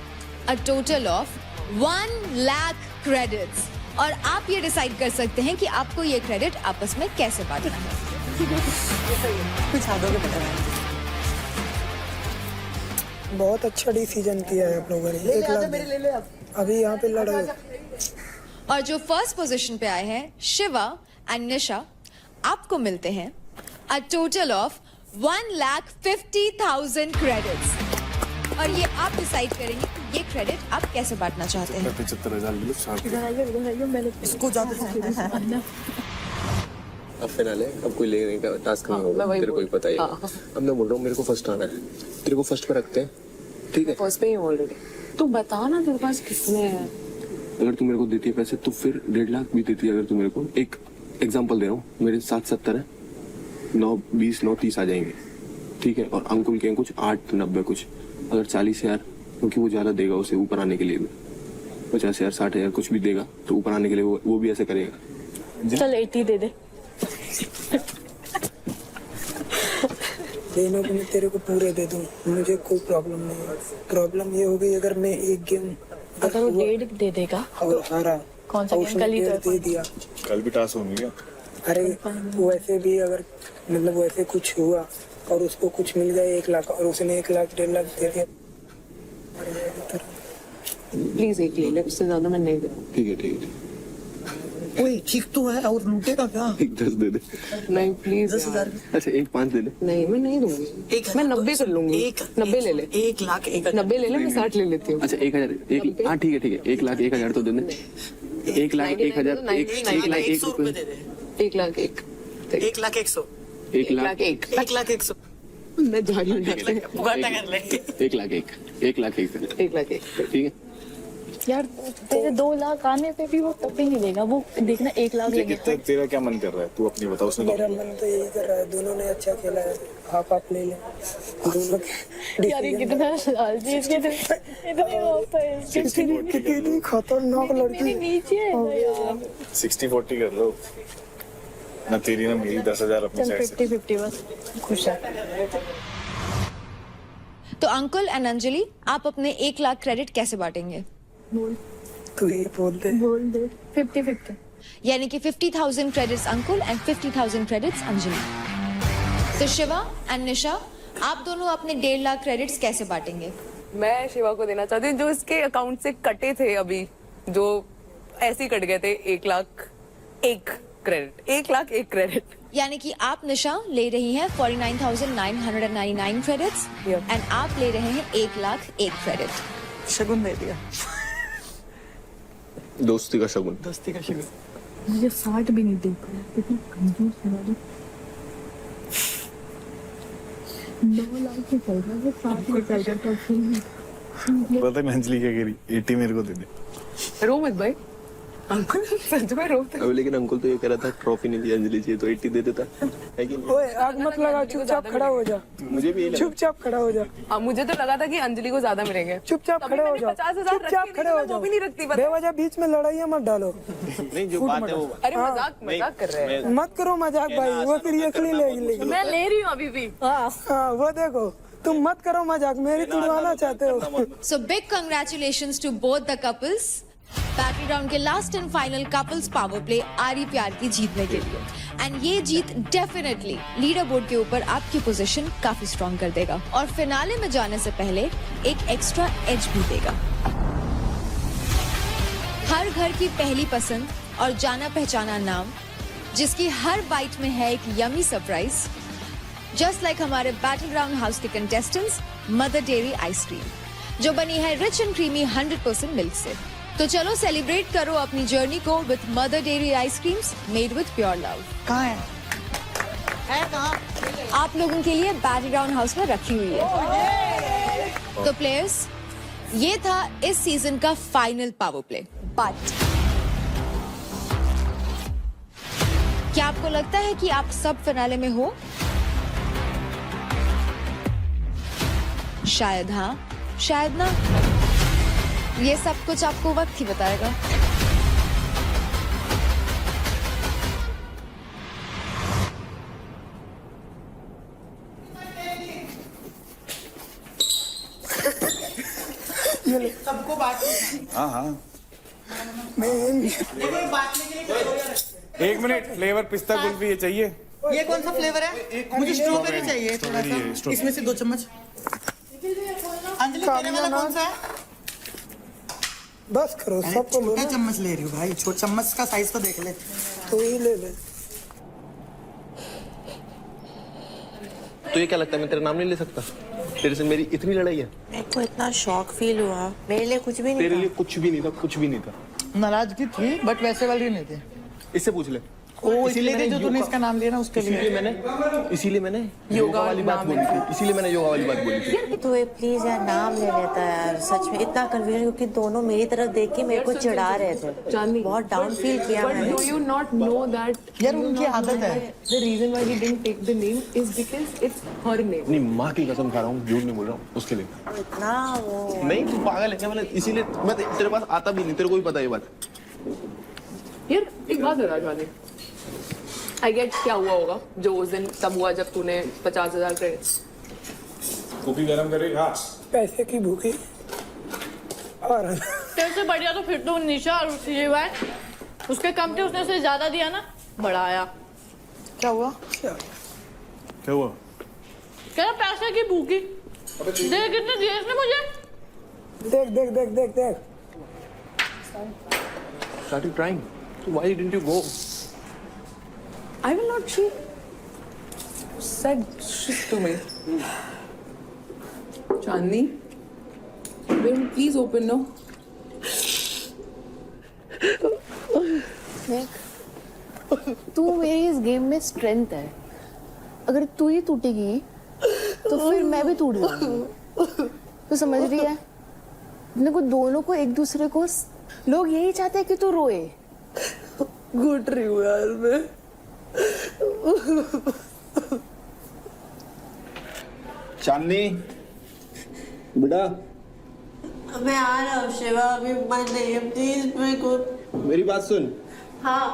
a total of 1 lakh credits और आप ये डिसाइड कर सकते हैं कि आपको ये क्रेडिट आपस में कैसे बांटना है। कुछ हाथों के पता नहीं। बहुत अच्छा डिसीजन किया है आप लोगों ने। 1 लाख अभी यहाँ पे लड़ाई। और जो फर्स्ट पोजीशन पे आए हैं शिवा एंड निशा, आपको मिलते हैं अ टोटल ऑफ 1,50,000 क्रेडिट्स और ये आप डिसाइड करेंगे कि ये क्रेडिट आप कैसे बांटना चाहते हैं। 75,000 इसको ज्यादा अब फिनाले, अब कोई लेने का टास्क नहीं होगा, तेरे को ही पता ही है। अब मैं बोल रहा हूँ मेरे को फर्स्ट आना है, तेरे को फर्स्ट पे रखते हैं, ठीक है? फर्स्ट पे ही ऑलरेडी। तू बता ना तेरे पास कितने हैं? अगर तू मेरे को देती है पैसे तो फिर 1.5 लाख भी देती है। अगर तू मेरे को, एक एग्जांपल दे रहा हूँ, मेरे 770 है, 9, 20, 9, 30 आ जाएंगे, ठीक है? और अंकुल के कुछ 8, 90 कुछ, अगर 40,000, क्योंकि वो ज्यादा देगा उसे ऊपर आने के लिए भी, 50,000, 60,000 कुछ भी देगा तो ऊपर आने के लिए वो भी ऐसे करेगा। चल 80 दे दे। देने को मैं तेरे को पूरे दे दूँ, मुझे कोई प्रॉब्लम नहीं है। प्रॉब्लम ये होगी अगर मैं एक गेम अगर वो 1.5 दे देगा और हारा, कौन सा गेम? कल ही तो दे दिया। कल भी टास्क होंगे क्या? अरे वैसे भी अगर मतलब वैसे कुछ हुआ और उसको कुछ मिल गया 1 लाख और उसने 1 लाख 1.5 लाख दे दिया, प्लीज 1 ले ले, उससे ज्यादा मैं नहीं दूँ। ठीक है, ठीक है। ओए ठीक तो है, और लूटेगा क्या? एक 10 दे दे। नहीं प्लीज 10,000। अच्छा एक 5 दे दे। नहीं, मैं नहीं दूंगी। मैं 90 कर लूंगी। 90 ले ले। 1 लाख 90 ले ले, मैं 60 ले लेती हूँ। अच्छा 1,000, हाँ ठीक है, ठीक है। 1 लाख 1,000 तो दे दे। 1 लाख 1,000, 1 लाख 1 रुपए दे दे। 1 लाख 1। 1 लाख 100। 1 लाख 1। 1 लाख 100। मैं जा रही हूँ। मुकाबला कर ले। 1 लाख 1, 1 लाख 1, 1 लाख 1। ठीक है? यार तेरे 2 लाख आने पे भी वो तब भी नहीं देगा, वो देखना 1 लाख लेगा। तेरा क्या मन कर रहा है, तू अपनी बता। उसने मेरा मन तो यही कर रहा है, दोनों ने अच्छा खेला है, आप ले लें दोनों के। यार ये कितना लालची, इसके कितनी खतरनाक लड़की नीचे है ना यार। 60-40 कर लो ना, तेरी ना मेरी 10,000 अपनी साइड से। 50-50 बस, खुश है। तो अंकुल एंड अंजलि, आप अपने 1 लाख क्रेडिट कैसे बांटेंगे? तू ही बोल दे। 50-50। यानी कि 50,000 credits Ankul and 50,000 credits Anjali. तो शिवा एंड निशा, आप दोनों अपने 1.5 लाख क्रेडिट्स कैसे बांटेंगे? मैं शिवा को देना चाहती हूँ, जो इसके अकाउंट से कटे थे अभी, जो ऐसे ही कट गए थे। 1 लाख 1 क्रेडिट, 1 लाख 1 क्रेडिट। यानी कि आप निशा ले रही हैं 49,999 क्रेडिट्स एंड आप ले रहे हैं 1 लाख 1 क्रेडिट। शगुन दे दिया, दोस्ती का शगुन। दोस्ती का शगुन। मुझे 60 भी नहीं दे पाया, कितना कंजूस है ना। 9 लाख से चल रहा है, 60 में चल रहा है। पता नहीं अंजलि क्या कह रही, 80 मेरे को दे दे। रो मत भाई, अंकुल सच में रोते। अब लेकिन अंकुल तो ये कह रहा था ट्रॉफी नहीं दी अंजलि चाहिए तो 80 दे देता है कि नहीं? ओए आग मत लगा, चुपचाप खड़ा हो जा। मुझे भी यही लगा। चुपचाप खड़ा हो जा। मुझे तो लगा था कि अंजलि को ज्यादा मिलेंगे। चुपचाप खड़े हो जाओ। 50,000 चुपचाप खड़े हो जाओ। भी नहीं रखती, पता है। बेवजह बीच में लड़ाइयाँ मत डालो। नहीं जो बात है वो अरे मजाक कर रहे हैं। मत करो मजाक भाई, वो सीरियसली लेगी। मैं ले रही हूँ अभी भी। हाँ वो देखो, तुम मत करो मजाक, मेरी तुड़वाना चाहते हो। So big congratulations to both the couples. Battle round के last and final couples power play आरी प्यार की जीतने के लिए, एंड ये जीत डेफिनेटली लीडर बोर्ड के ऊपर आपकी पोजीशन काफी स्ट्रॉन्ग कर देगा और फिनाले में जाने से पहले एक एक्स्ट्रा एज भी देगा। हर घर की पहली पसंद और जाना पहचाना नाम, जिसकी हर बाइट में है एक यमी सरप्राइज, जस्ट लाइक हमारे बैटल ग्राउंड हाउस के कंटेस्टेंट्स मदर डेयरी आइसक्रीम, जो बनी है रिच एंड क्रीमी 100% मिल्क से। तो चलो सेलिब्रेट करो अपनी जर्नी को with mother dairy ice creams made with pure love. कहाँ है? है कहाँ? आप लोगों के लिए बैटल ग्राउंड हाउस में रखी हुई है। तो प्लेयर्स, ये था इस सीजन का फाइनल पावर प्ले, बट क्या आपको लगता है कि आप सब फिनाले में हो? शायद हाँ, शायद ना। ये सब कुछ आपको वक्त ही बताएगा। सबको बांटना। हाँ हाँ, एक मिनट, फ्लेवर पिस्ता कुल्फी ये चाहिए। ये कौन सा फ्लेवर है? मुझे स्ट्रॉबेरी चाहिए थोड़ा सा। इसमें से 2 चम्मच। अंजलि तेरे वाला कौन सा है? बस करो, सबको लो छोटा ना। चम्मच ले रही हूँ भाई, छोटा चम्मच का साइज तो देख ले। तू ही ले ले। तो ये क्या लगता है मैं तेरा नाम नहीं ले सकता? तेरे से मेरी इतनी लड़ाई है? मेरे को इतना शॉक फील हुआ, मेरे लिए कुछ भी नहीं तेरे था। लिए कुछ भी नहीं था, कुछ भी नहीं था। नाराजगी थी बट वैसे वाली नहीं थी। इससे पूछ ले। ओ इसीलिए जो तूने इसका नाम लिया ना उसके लिए। इसीलिए मैंने योगा वाली बात बोली थी। इसीलिए मैंने योगा वाली बात बोली थी। तू प्लीज यार नाम ले लेता है यार, सच में इतना कंफ्यूजन, क्योंकि दोनों मेरी तरफ देख के मेरे को चिढ़ा रहे थे। बहुत डाउन फील किया मैंने। Do you not know that यार उनकी आदत है। the reason why he didn't take the name is because it's her name. नहीं, माँ की कसम खा रहा हूँ, झूठ नहीं बोल रहा हूँ उसके लिए। इतना वो नहीं तू पागल है क्या? मतलब इसीलिए मैं तेरे पास आता भी नहीं, तेरे को भी पता है ये बात। यार एक बात बता जाने, आई गेट क्या हुआ होगा जो उस दिन तब हुआ जब तूने 50,000 क्रेडिट्स। कॉफी गरम करेगा। पैसे की भूखी और तेरे से बढ़िया तो फिर तो निशा और शिवा है, उसके कम थे, उसने उसे ज्यादा दिया ना, बड़ा आया। क्या हुआ? क्या हुआ? कह रहा पैसे की भूखी। देख कितने दिए इसने मुझे। देख देख देख देख देख। Started trying. So why didn't you go? I will not. She said shit to me. Chandni, will you please open no? तू मेरी इस गेम में स्ट्रेंथ है, अगर तू ही टूटेगी तो फिर मैं भी टूट जाऊंगी। तू समझ रही है? अपने को दोनों को एक दूसरे को लोग यही चाहते हैं कि तू रोए। घुट रही हूँ यार मैं। चांदनी बेटा मैं आ रहा हूँ शिवा, अभी मन नहीं है, प्लीज मेरे को। मेरी बात सुन। हाँ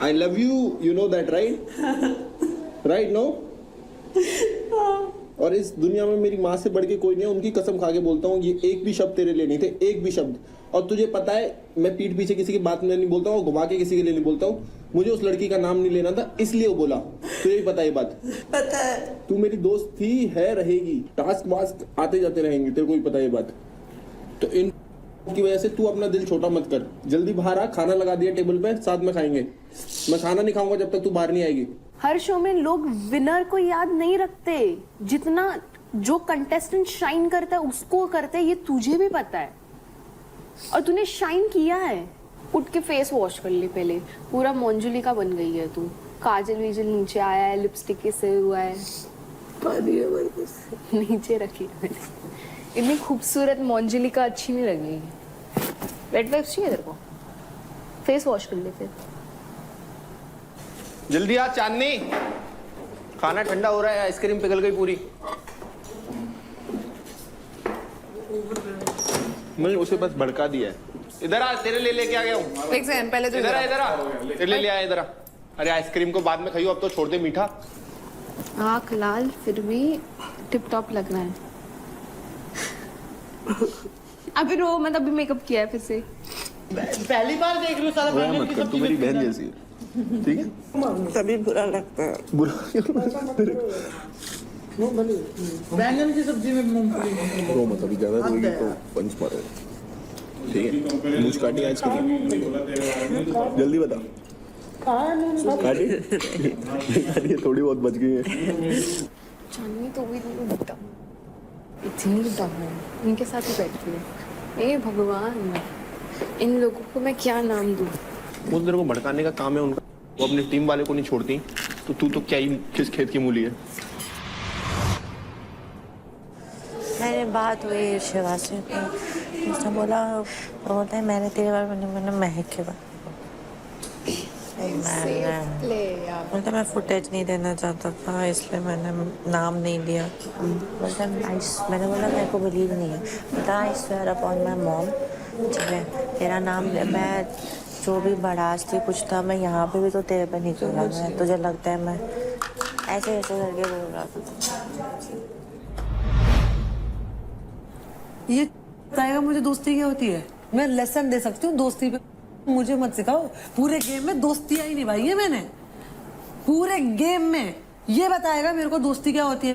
I love you, you know that right? Right no? और इस दुनिया में मेरी माँ से बढ़ के कोई नहीं है, उनकी कसम खा के बोलता हूँ, ये एक भी शब्द तेरे लिए नहीं थे, एक भी शब्द। और तुझे पता है मैं पीठ पीछे किसी की बात में नहीं बोलता हूँ, घुमा के किसी के लिए नहीं बोलता हूँ। मुझे उस लड़की का नाम नहीं लेना था, इसलिए वो बोला। तुझे भी पता है ये बात? पता है। तू मेरी दोस्त थी, है, रहेगी। टास्क वास्क आते जाते रहेंगे, तेरे को भी पता है ये बात। तो इन की वजह से तू अपना दिल छोटा मत कर। जल्दी बाहर आ, खाना लगा दिया टेबल पे, साथ में खाएंगे। मैं खाना नहीं खाऊंगा जब तक तू बाहर नहीं आएगी। हर शो में लोग विनर को याद नहीं रखते, जितना जो कंटेस्टेंट शाइन करता है उसको करते हैं, ये तुझे भी पता है। और तूने शाइन किया है। उठ के फेस वॉश कर ले पहले, पूरा मंजुली का बन गई है तू। काजल वीजल नीचे आया है, लिपस्टिक के सिर हुआ है, नीचे रखी है मैंने। इतनी खूबसूरत मंजुली का अच्छी नहीं लगी। रेड वाइप्स चाहिए तेरे को? फेस वॉश कर ले फिर। जल्दी आ चांदनी, खाना ठंडा हो रहा है, आइसक्रीम पिघल गई पूरी। मैंने उसे बस भड़का दिया है। इधर आ, तेरे लिए लेके आ गया हूँ। एक सेकंड पहले तो इधर आ, इधर आ, तेरे लिए ले आया, इधर आ। अरे आइसक्रीम को बाद में खाइयो, अब तो छोड़ दे मीठा। आँख लाल फिर भी टिप टॉप लग रहा है। अभी रो मत, अभी मेकअप किया है फिर से। पहली बार देख रही हूँ सारा रोया मत कर, तू मेरी बहन जैसी है, ठीक है? तभी बुरा लगता है। बुरा बैंगन की सब्जी में मूंगफली। रो मत, अभी ज्यादा रोएगी तो पंच मारो, ठीक है? मुझ काटी आइसक्रीम, जल्दी बता। काटी काटी, थोड़ी बहुत बच गई है। चांदनी तो भी इतनी डम है, इनके साथ ही बैठती है। ए भगवान, इन लोगों को मैं क्या नाम दूं? वो तेरे को भड़काने का काम है उनका, वो अपनी टीम वाले को नहीं छोड़ती। तो तू तो क्या ही किस खेत की मूली है? मैंने बात हुई शिवा से, तो उसने बोला है मैंने तेरे बारे में, मैंने महक के बारे मतलब मैं फुटेज नहीं देना चाहता था, इसलिए मैंने नाम नहीं दिया। मैंने बोला मेरे को बिलीव नहीं है, बता I swear upon my mom, ठीक है तेरा नाम, मैं जो भी बड़ास थी कुछ था, मैं यहाँ पे भी तो तेरे पे नहीं बोला। मैं तुझे लगता है मैं ऐसे ऐसे करके बोल रहा था। ये बताएगा मुझे दोस्ती क्या होती है। मैं लेसन दे सकती हूँ दोस्ती पे, मुझे मत सिखाओ। पूरे गेम में दोस्तियां ही निभाई है मैंने, पूरे गेम में। ये बताएगा मेरे को दोस्ती क्या होती है।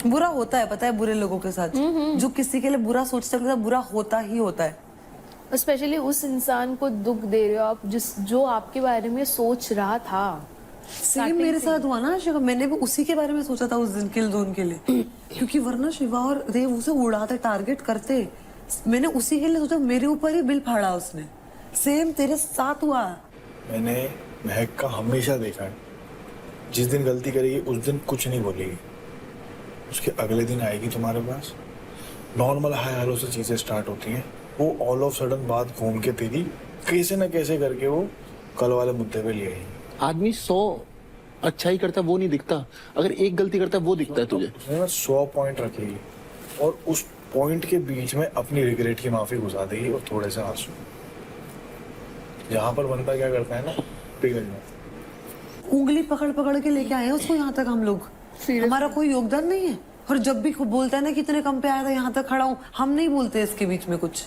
बुरा होता है, पता है, बुरे लोगों के साथ। जो किसी के लिए बुरा सोचता है बुरा होता ही होता है। स्पेशली उस इंसान को दुख दे रहे हो आप जो आपके बारे में सोच रहा था। सेम मेरे साथ हुआ ना शिवा, मैंने भी उसी के बारे में सोचा था उस दिन किल जोन के लिए। क्योंकि वरना शिवा और देव उसे उड़ाते, टारगेट करते। मैंने उसी के लिए सोचा, मेरे ऊपर ही बिल फाड़ा उसने। सेम तेरे साथ हुआ। मैंने महक का हमेशा देखा है, जिस दिन गलती करेगी उस दिन कुछ नहीं बोलेगी, उसके अगले दिन आएगी तुम्हारे पास, नॉर्मल हाय हेलो से चीजें स्टार्ट होती हैं, वो ऑल ऑफ सडन बात घूम के तेरी कैसे न कैसे करके वो कल वाले मुद्दे पे ले आएगी। आदमी 100 अच्छाई करता है वो नहीं दिखता, अगर एक गलती करता है वो दिखता है तुझे। उसने ना 100 पॉइंट रखेगी और उस पॉइंट के बीच में अपनी रिग्रेट की माफी घुसा देगी और थोड़े से आंसू। यहाँ पर बंदा क्या करता है ना, पिघल जाता। उंगली पकड़ पकड़ के लेके आए हैं उसको यहाँ तक हम लोग। हमारा कोई योगदान नहीं है। और जब भी बोलता है ना कितने कम पे आया था, यहाँ तक खड़ा हूँ, हम नहीं बोलते इसके बीच में कुछ।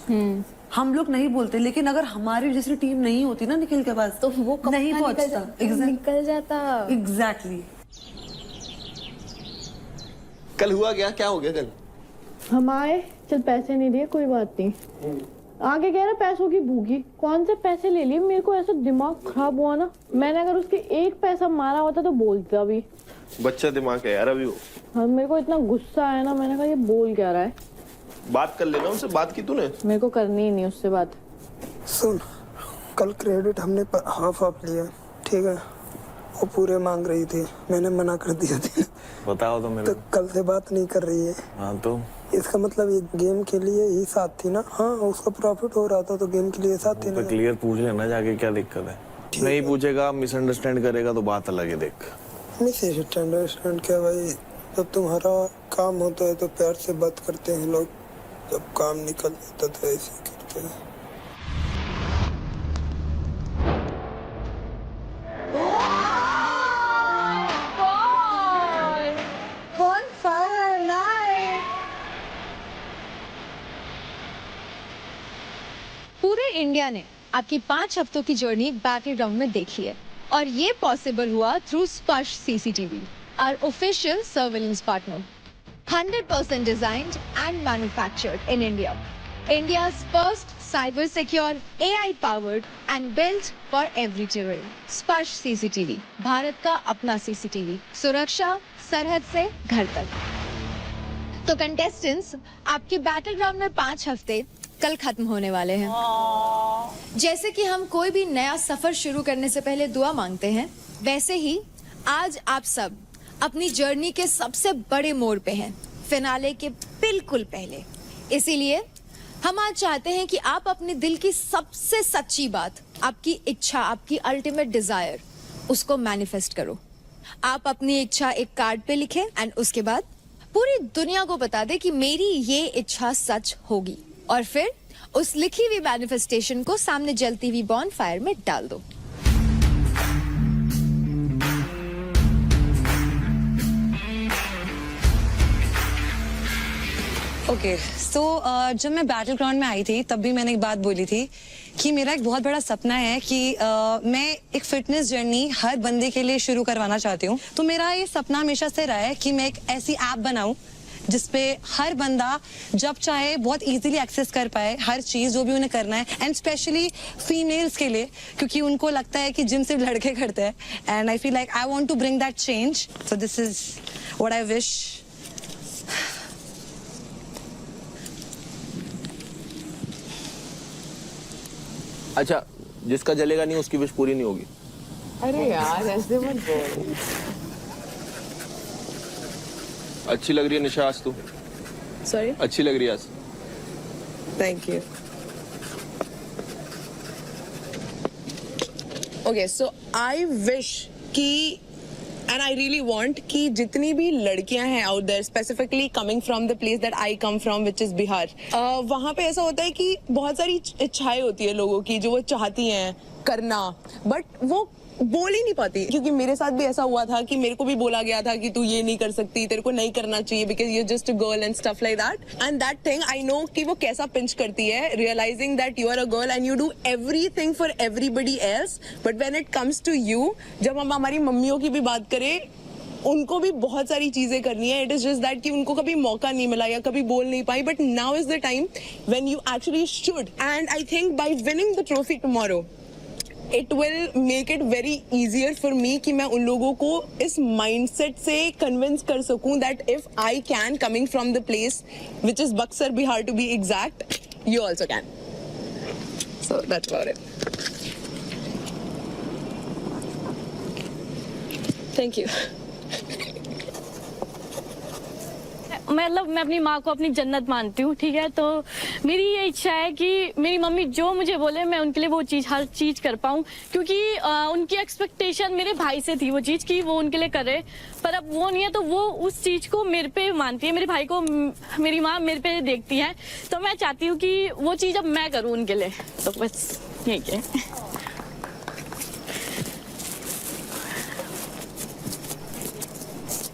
हम लोग नहीं बोलते, लेकिन अगर हमारी जैसी टीम नहीं होती ना निखिल के पास, तो वो नहीं पहुंचता। निकल जाता। एग्जैक्टली। कल हुआ क्या हो गया कल? हम आए, चल पैसे नहीं दिए, कोई बात नहीं। आगे कह रहा पैसों की भूखी, कौन से पैसे ले लिए। मेरे को ऐसा दिमाग खराब हुआ ना, मैंने अगर उसके एक पैसा मारा होता तो बोलता भी। बच्चा दिमाग है यार अभी वो। हाँ, मेरे को इतना गुस्सा आया ना, मैंने कहा ये बोल क्या रहा है। बात कर लेना उनसे, बात की तूने? मेरे को करनी ही नहीं उससे बात। सुन, कल क्रेडिट हमने हाफ लिया, ठीक है, वो पूरे मांग रही थी, मैंने मना कर दिया था। बताओ तो मेरे तो कल से बात नहीं कर रही है। हाँ तो इसका मतलब ये गेम के लिए ही साथ थी ना। हाँ उसका प्रॉफिट हो रहा था तो गेम के लिए साथ थी ना। क्लियर पूछ लेना जाके क्या दिक्कत है। नहीं पूछेगा, मिसअंडरस्टैंड करेगा तो बात अलग है। देख मिसअंडरस्टैंड क्या भाई, जब तुम्हारा काम होता है तो प्यार से बात करते हैं लोग, जब काम निकल जाता तो ऐसे करते हैं। पूरे इंडिया ने आपकी 5 हफ्तों की जर्नी बैटल ग्राउंड में देखी है और ये पॉसिबल हुआ थ्रू स्पर्श CCTV, our official surveillance partner. 100% designed and manufactured in India. India's first cyber-secure, AI-powered and built for every terrain. स्पर्श CCTV, भारत का अपना CCTV. सुरक्षा सरहद से घर तक। तो कंटेस्टेंट्स, आपके बैटल ग्राउंड में 5 हफ्ते कल खत्म होने वाले हैं। जैसे कि हम कोई भी नया सफर शुरू करने से पहले दुआ मांगते हैं, वैसे ही आज आप सब अपनी जर्नी के सबसे बड़े मोड़ पे हैं, फिनाले के बिल्कुल पहले। इसीलिए हम आज चाहते हैं कि आप अपने दिल की सबसे सच्ची बात, आपकी इच्छा, आपकी अल्टीमेट डिजायर, उसको मैनिफेस्ट करो। आप अपनी इच्छा एक कार्ड पे लिखें एंड उसके बाद पूरी दुनिया को बता दे कि मेरी ये इच्छा सच होगी, और फिर उस लिखी हुई मैनिफेस्टेशन को सामने जलती हुई बॉनफायर में डाल दो। ओके सो जब मैं बैटल ग्राउंड में आई थी तब भी मैंने एक बात बोली थी कि मेरा एक बहुत बड़ा सपना है कि मैं एक फिटनेस जर्नी हर बंदे के लिए शुरू करवाना चाहती हूँ। तो मेरा ये सपना हमेशा से रहा है कि मैं एक ऐसी ऐप बनाऊं जिसपे हर बंदा जब चाहे बहुत इजीली एक्सेस कर पाए हर चीज जो भी उन्हें करना है, एंड स्पेशली फीमेल्स के लिए, क्योंकि उनको लगता है कि जिम सिर्फ लड़के करते हैं। And I feel like I want to bring that change, so this is what I wish. अच्छा, जिसका जलेगा नहीं उसकी विश पूरी नहीं होगी। अरे यार ऐसे मत बोल। अच्छी लग रही है निशा आज तू। सॉरी, अच्छी लग रही है आज। Thank you. Okay so I wish कि एंड आई रियली वांट कि जितनी भी लड़कियां हैं out there, specifically coming from the place that I come from which is Bihar, वहां पे ऐसा होता है कि बहुत सारी इच्छाएं होती है लोगों की जो वो चाहती हैं करना, बट वो बोल ही नहीं पाती। क्योंकि मेरे साथ भी ऐसा हुआ था कि मेरे को भी बोला गया था कि तू ये नहीं कर सकती, तेरे को नहीं करना चाहिए because you just a girl and stuff like that. And that thing I know कि वो कैसा पिंच करती है, realising that you are a girl and you do everything for everybody else, but when it comes to you, जब हम हमारी मम्मियों की भी बात करें, उनको भी बहुत सारी चीजें करनी है। इट इज जस्ट दैट कि उनको कभी मौका नहीं मिला या कभी बोल नहीं पाई, but now is the time when you actually should. And I think by winning the trophy tomorrow it will make it very easier for me कि मैं उन लोगों को इस mindset से convince कर सकूं that if I can, coming from the place which is Buxar, Bihar to be exact, you also can. So that's about it. Thank you. मतलब मैं अपनी माँ को अपनी जन्नत मानती हूँ, ठीक है। तो मेरी ये इच्छा है कि मेरी मम्मी जो मुझे बोले मैं उनके लिए वो चीज़, हर चीज़ कर पाऊँ, क्योंकि उनकी एक्सपेक्टेशन मेरे भाई से थी वो चीज़ कि वो उनके लिए करे, पर अब वो नहीं है तो वो उस चीज़ को मेरे पे मानती है। मेरे भाई को मेरी माँ मेरे पे देखती है, तो मैं चाहती हूँ कि वो चीज़ अब मैं करूँ उनके लिए। तो बस यही है।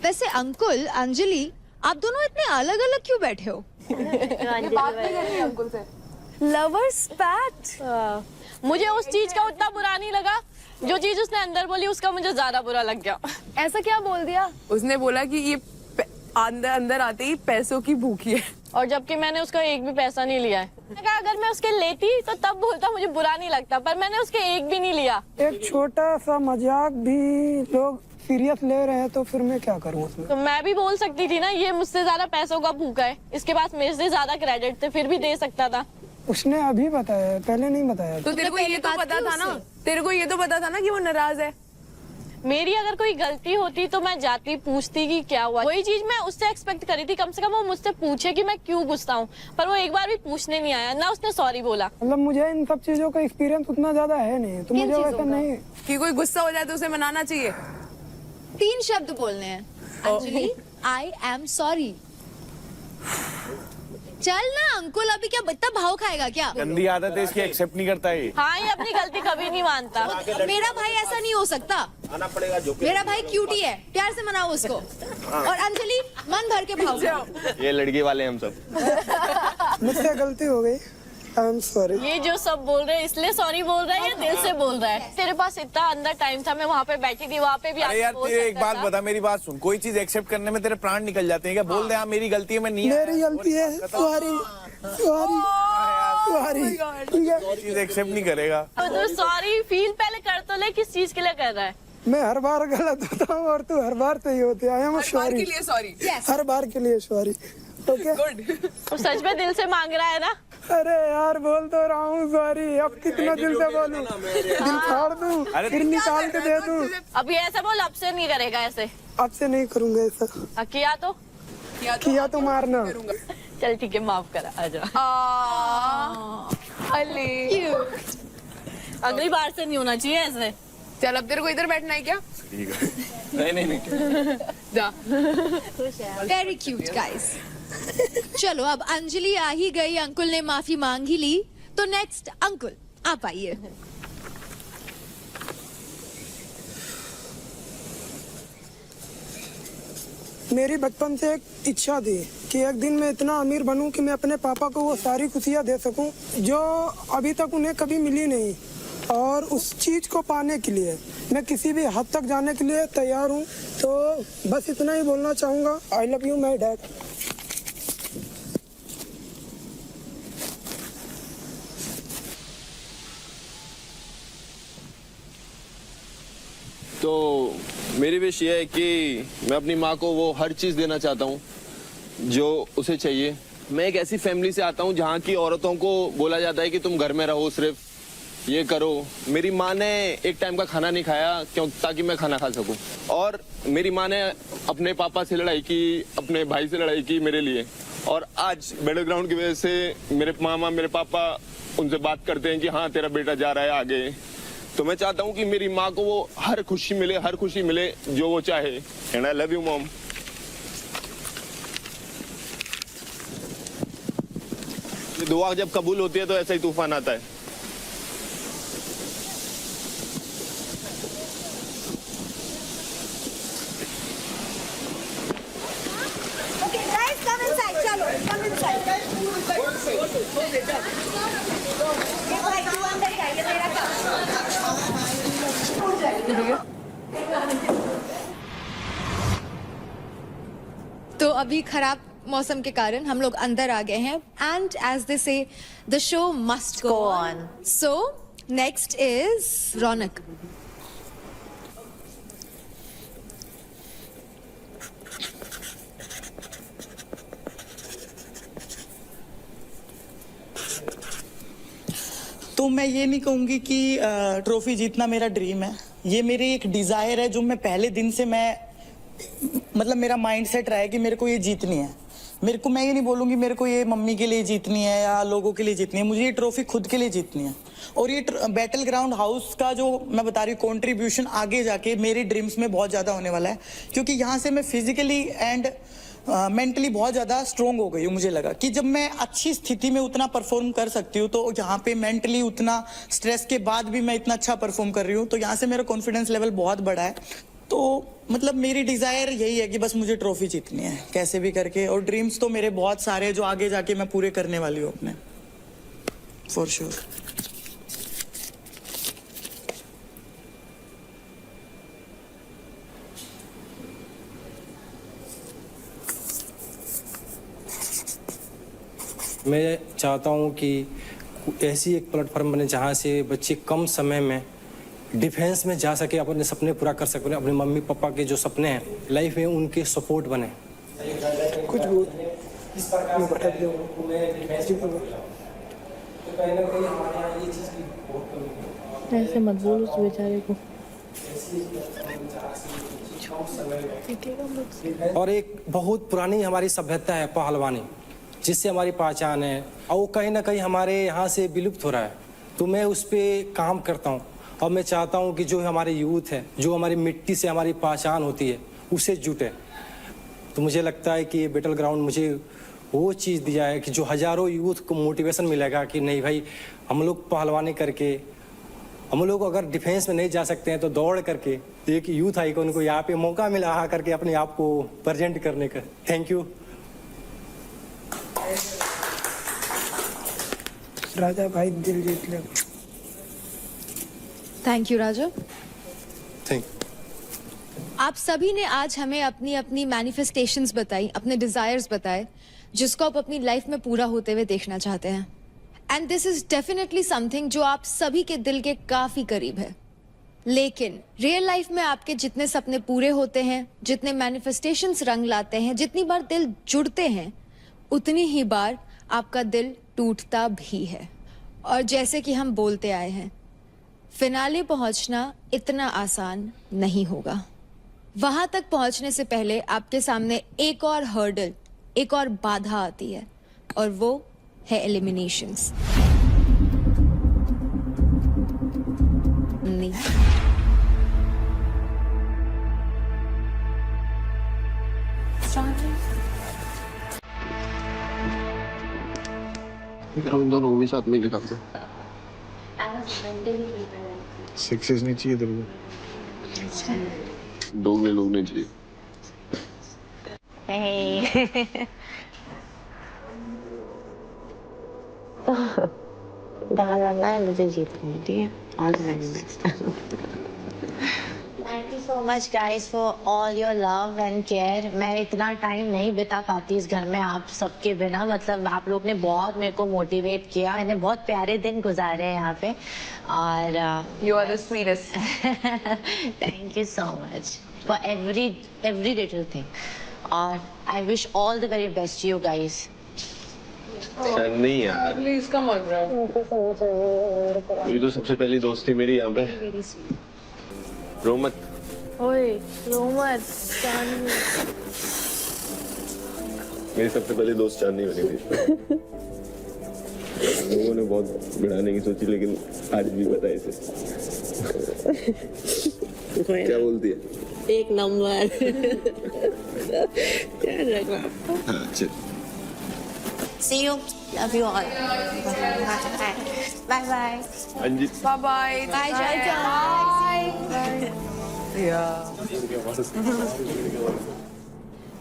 वैसे अंकुल, अंजलि, आप दोनों इतने अलग अलग क्यों बैठे हो? बात नहीं करनी अंकुल से। Lovers pact. मुझे उस चीज का उतना बुरा नहीं लगा, जो चीज उसने अंदर बोली उसका मुझे ज्यादा बुरा लग गया। ऐसा क्या बोल दिया? उसने बोला कि ये अंदर अंदर आते ही पैसों की भूखी है, और जबकि मैंने उसका एक भी पैसा नहीं लिया है। अगर मैं उसके लेती तो तब बोलता मुझे बुरा नहीं लगता, पर मैंने उसके एक भी नहीं लिया। एक छोटा सा मजाक भी लोग सीरियस ले रहे हैं तो फिर मैं क्या करूँ उसमें? तो मैं भी बोल सकती थी ना, ये मुझसे ज्यादा पैसों का भूखा है, इसके पास मेरे से ज्यादा क्रेडिट थे, फिर भी दे सकता था। उसने अभी बताया, पहले नहीं बताया। तो तेरे को ये तो पता था ना, तेरे को ये तो पता था ना कि वो नाराज है। मेरी अगर कोई गलती होती तो मैं जाती पूछती कि क्या हुआ। वही चीज मैं उससे एक्सपेक्ट करी थी, कम से कम वो मुझसे पूछे कि मैं क्यों गुस्सा हूँ, पर वो एक बार भी पूछने नहीं आया, ना उसने सॉरी बोला। मतलब मुझे इन सब चीजों का एक्सपीरियंस उतना ज्यादा है नहीं, तो मुझे वैसा नहीं कि कोई गुस्सा हो जाए तो उसे मनाना चाहिए। 3 शब्द बोलने हैं। अंजलि, आई एम सॉरी। चल ना अंकुल, अभी क्या इतना भाव खाएगा क्या? गंदी आदत है इसकी, एक्सेप्ट नहीं करता है। हाँ, ये अपनी गलती कभी नहीं मानता। मेरा भाई ऐसा नहीं हो सकता, आना पड़ेगा जो मेरा भाई क्यूटी है, प्यार से मनाओ उसको। और अंजलि मन भर के भाव खाओ। ये लड़के वाले हम सब। मुझसे गलती हो गई, आई एम सॉरी। ये जो सब बोल रहे हैं इसलिए सॉरी बोल रहा है या दिल से बोल रहा है? तेरे पास इतना अंदर टाइम था, मैं वहाँ पे बैठी थी, वहाँ पे भी अरे यार बोल तेरे एक सकता बात था। बता, मेरी बात सुन, कोई चीज एक्सेप्ट करने में तेरे प्राण निकल जाते हैं क्या? बोल दे हाँ मेरी गलती है, मैं नहीं मेरी गलती है, सॉरी सॉरी सॉरी, ठीक है। चीज एक्सेप्ट नहीं करेगा। तो सॉरी फील पहले कर तो ले, किस चीज के लिए कर रहा है? मैं हर बार गलत होता हूँ और तू हर बार सही होती है। I am sorry, sorry. हर बार के लिए सॉरी। ओके, तो सच में दिल से मांग रहा है ना? अरे यार बोल तो रहा हूँ सॉरी, अब कितना दिल से बोलूं? दिल फाड़ दूं, फिर निकाल के दे दूं? अभी ऐसा बोल, अब से नहीं करेगा ऐसे। अब से नहीं करूंगा ऐसा। किया तो किया तो मारना। चल ठीक है, माफ करा, आजा। अगली बार से नहीं होना चाहिए ऐसे। चल अब तेरे को इधर बैठना है क्या? ठीक है। नहीं जा। Very cute guys. चलो अब अंजलि आ ही गई, अंकुल ने माफी मांग ही ली, तो नेक्स्ट अंकुल आप आइए। मेरी बचपन से एक इच्छा थी कि एक दिन मैं इतना अमीर बनूं कि मैं अपने पापा को वो सारी खुशियां दे सकूं जो अभी तक उन्हें कभी मिली नहीं, और उस चीज को पाने के लिए मैं किसी भी हद तक जाने के लिए तैयार हूं। तो बस इतना ही बोलना चाहूंगा, आई लव यू माय डैड। तो मेरी विश ये है कि मैं अपनी माँ को वो हर चीज़ देना चाहता हूँ जो उसे चाहिए। मैं एक ऐसी फैमिली से आता हूँ जहाँ की औरतों को बोला जाता है कि तुम घर में रहो, सिर्फ ये करो। मेरी माँ ने एक टाइम का खाना नहीं खाया क्यों, ताकि मैं खाना खा सकूँ। और मेरी माँ ने अपने पापा से लड़ाई की, अपने भाई से लड़ाई की मेरे लिए। और आज बैटल ग्राउंड की वजह से मेरे मामा, मेरे पापा उनसे बात करते हैं कि हाँ तेरा बेटा जा रहा है आगे। तो मैं चाहता हूँ कि मेरी माँ को वो हर खुशी मिले जो वो चाहे। And I love you mom. ये दुआ जब कबूल होती है तो ऐसा ही तूफान आता है। Okay, guys, come inside. चलो, come inside. ये भाई तू अंदर जाइए, मेरा काम। तो अभी खराब मौसम के कारण हम लोग अंदर आ गए हैं, and as they say the show must go on. So next is Raunak. तो मैं ये नहीं कहूँगी कि ट्रॉफी जीतना मेरा ड्रीम है, ये मेरी एक डिज़ायर है जो मैं पहले दिन से मतलब मेरा माइंड सेट रहा है कि मेरे को ये जीतनी है। मेरे को, मैं ये नहीं बोलूँगी मेरे को ये मम्मी के लिए जीतनी है या लोगों के लिए जीतनी है, मुझे ये ट्रॉफी खुद के लिए जीतनी है। और ये बैटल ग्राउंड हाउस का जो मैं बता रही हूँ कॉन्ट्रीब्यूशन आगे जाके मेरी ड्रीम्स में बहुत ज़्यादा होने वाला है, क्योंकि यहाँ से मैं फिजिकली एंड मेंटली बहुत ज़्यादा स्ट्रोंग हो गई हूँ। मुझे लगा कि जब मैं अच्छी स्थिति में उतना परफॉर्म कर सकती हूँ, तो यहाँ पे मेंटली उतना स्ट्रेस के बाद भी मैं इतना अच्छा परफॉर्म कर रही हूँ, तो यहाँ से मेरा कॉन्फिडेंस लेवल बहुत बड़ा है। तो मतलब मेरी डिज़ायर यही है कि बस मुझे ट्रॉफी जीतनी है कैसे भी करके, और ड्रीम्स तो मेरे बहुत सारे हैं जो आगे जाके मैं पूरे करने वाली हूँ अपने, फॉर श्योर। मैं चाहता हूँ कि ऐसी एक प्लेटफॉर्म बने जहाँ से बच्चे कम समय में डिफेंस में जा सके, अपने सपने पूरा कर सके, अपने मम्मी पापा के जो सपने हैं लाइफ में उनके सपोर्ट बने। कुछ ऐसे मत बोल उस बेचारे को। और एक बहुत पुरानी हमारी सभ्यता है पहलवानी, जिससे हमारी पहचान है, और वो कहीं ना कहीं हमारे यहाँ से विलुप्त हो रहा है। तो मैं उस पर काम करता हूँ और मैं चाहता हूँ कि जो हमारे यूथ है, जो हमारी मिट्टी से हमारी पहचान होती है, उससे जुटे। तो मुझे लगता है कि ये बैटल ग्राउंड मुझे वो चीज़ दिया है कि जो हज़ारों यूथ को मोटिवेशन मिलेगा कि नहीं भाई, हम लोग पहलवानी करके, हम लोग अगर डिफेंस में नहीं जा सकते हैं तो दौड़ करके एक यूथ आइकॉन को यहाँ पे मौका मिला आ करके अपने आप को प्रेजेंट करने का। Thank you. राजा भाई दिल जीत ले। Thank you Raja. थैंक आप सभी ने आज हमें अपनी अपनी मैनिफेस्टेशंस बताई, अपने डिजायर्स बताए, जिसको आप अपनी लाइफ में पूरा होते हुए देखना चाहते हैं। And this is definitely something जो आप सभी के दिल के काफी करीब है। लेकिन रियल लाइफ में आपके जितने सपने पूरे होते हैं, जितने मैनिफेस्टेशंस रंग लाते हैं, जितनी बार दिल जुड़ते हैं, उतनी ही बार आपका दिल टूटता भी है। और जैसे कि हम बोलते आए हैं, फिनाले पहुंचना इतना आसान नहीं होगा। वहां तक पहुंचने से पहले आपके सामने एक और हर्डल, एक और बाधा आती है, और वो है एलिमिनेशंस। हम दोनों भी साथ में लिखा था। सक्सेस नहीं चाहिए तेरे को? दो में लोग नहीं चाहिए। मुझे जीतनी है, ठीक है? All the very best. Thank you so much guys for all your love and care. मैं इतना टाइम नहीं बिता पाती इस घर में आप सबके बिना। मतलब आप लोग ने बहुत मेरे को मोटिवेट किया, मैंने बहुत प्यारे दिन गुजारे हैं यहाँ पे। और you are the sweetest. Thank you so much for every little thing. और I wish all the very best you guys. नहीं यार, प्लीज कम ऑन ब्रो। ये तो सबसे पहली दोस्त थी मेरी यहाँ पे। रो मत। ओए रो मत। मेरी सबसे पहली दोस्त चांदनी बनी थी। लोगों ने बहुत बढ़ाने की सोची, लेकिन आज भी पता है इसे। क्या बोलती है? एक नंबर। हाँ चल। See you. Love you all. Bye bye. Anji. Bye bye. Bye bye.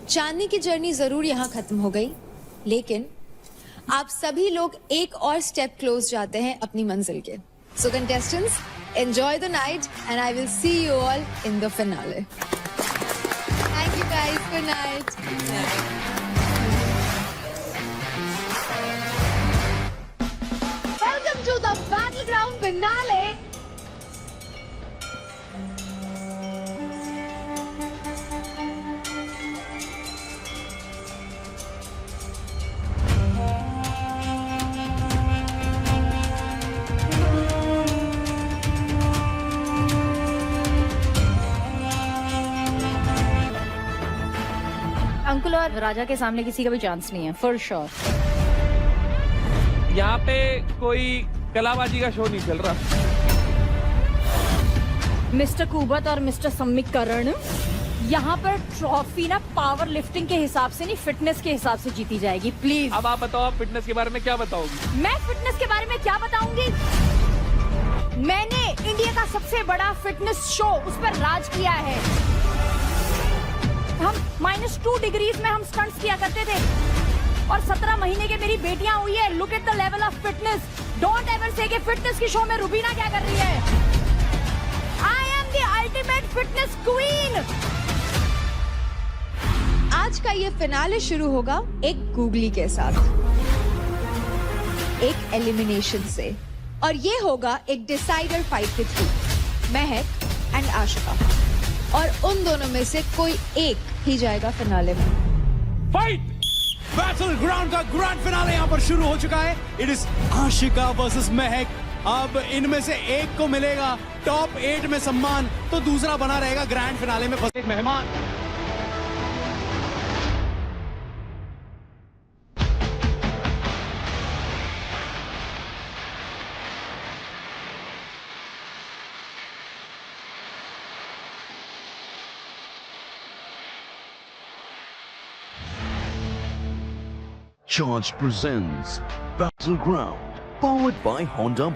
Chandni की जर्नी जरूर यहाँ खत्म हो गई, लेकिन आप सभी लोग एक और स्टेप क्लोज जाते हैं अपनी मंजिल के। So contestants, enjoy the night and I will see you all in the finale. Thank you guys, good night. Welcome to the battleground finale. Ankul और राजा के सामने किसी का भी चांस नहीं है, फॉर श्योर। यहाँ पे कोई कलाबाजी का शो नहीं चल रहा। मिस्टर कुबत और मिस्टर समीकरण, यहाँ पर ट्रॉफी ना पावर लिफ्टिंग के हिसाब से नहीं, फिटनेस के हिसाब से जीती जाएगी। प्लीज अब आप बताओ, आप फिटनेस के बारे में क्या बताओगी? मैं फिटनेस के बारे में क्या बताऊंगी? मैंने इंडिया का सबसे बड़ा फिटनेस शो, उस पर राज किया है। हम -2 डिग्रीज में हम स्टंट्स किया करते थे, और 17 महीने के मेरी बेटियां हुई है। Look at the level of fitness. Don't ever से कि फिटनेस की शो में रुबीना क्या कर रही है। I am the ultimate fitness queen. आज का ये फिनाले शुरू होगा एक गूगली के साथ, एक एलिमिनेशन से, और ये होगा एक डिसाइडर फाइट के थ्रू, महक एंड आशिका। और उन दोनों में से कोई एक ही जाएगा फिनाले में। फाइट बैटल ग्राउंड का ग्रैंड फिनाले यहाँ पर शुरू हो चुका है। इट इज आशिका वर्सेस महक अब इनमें से एक को मिलेगा टॉप 8 में सम्मान, तो दूसरा बना रहेगा ग्रैंड फिनाले में फंसे मेहमान। Charge presents Battleground, powered by Honda.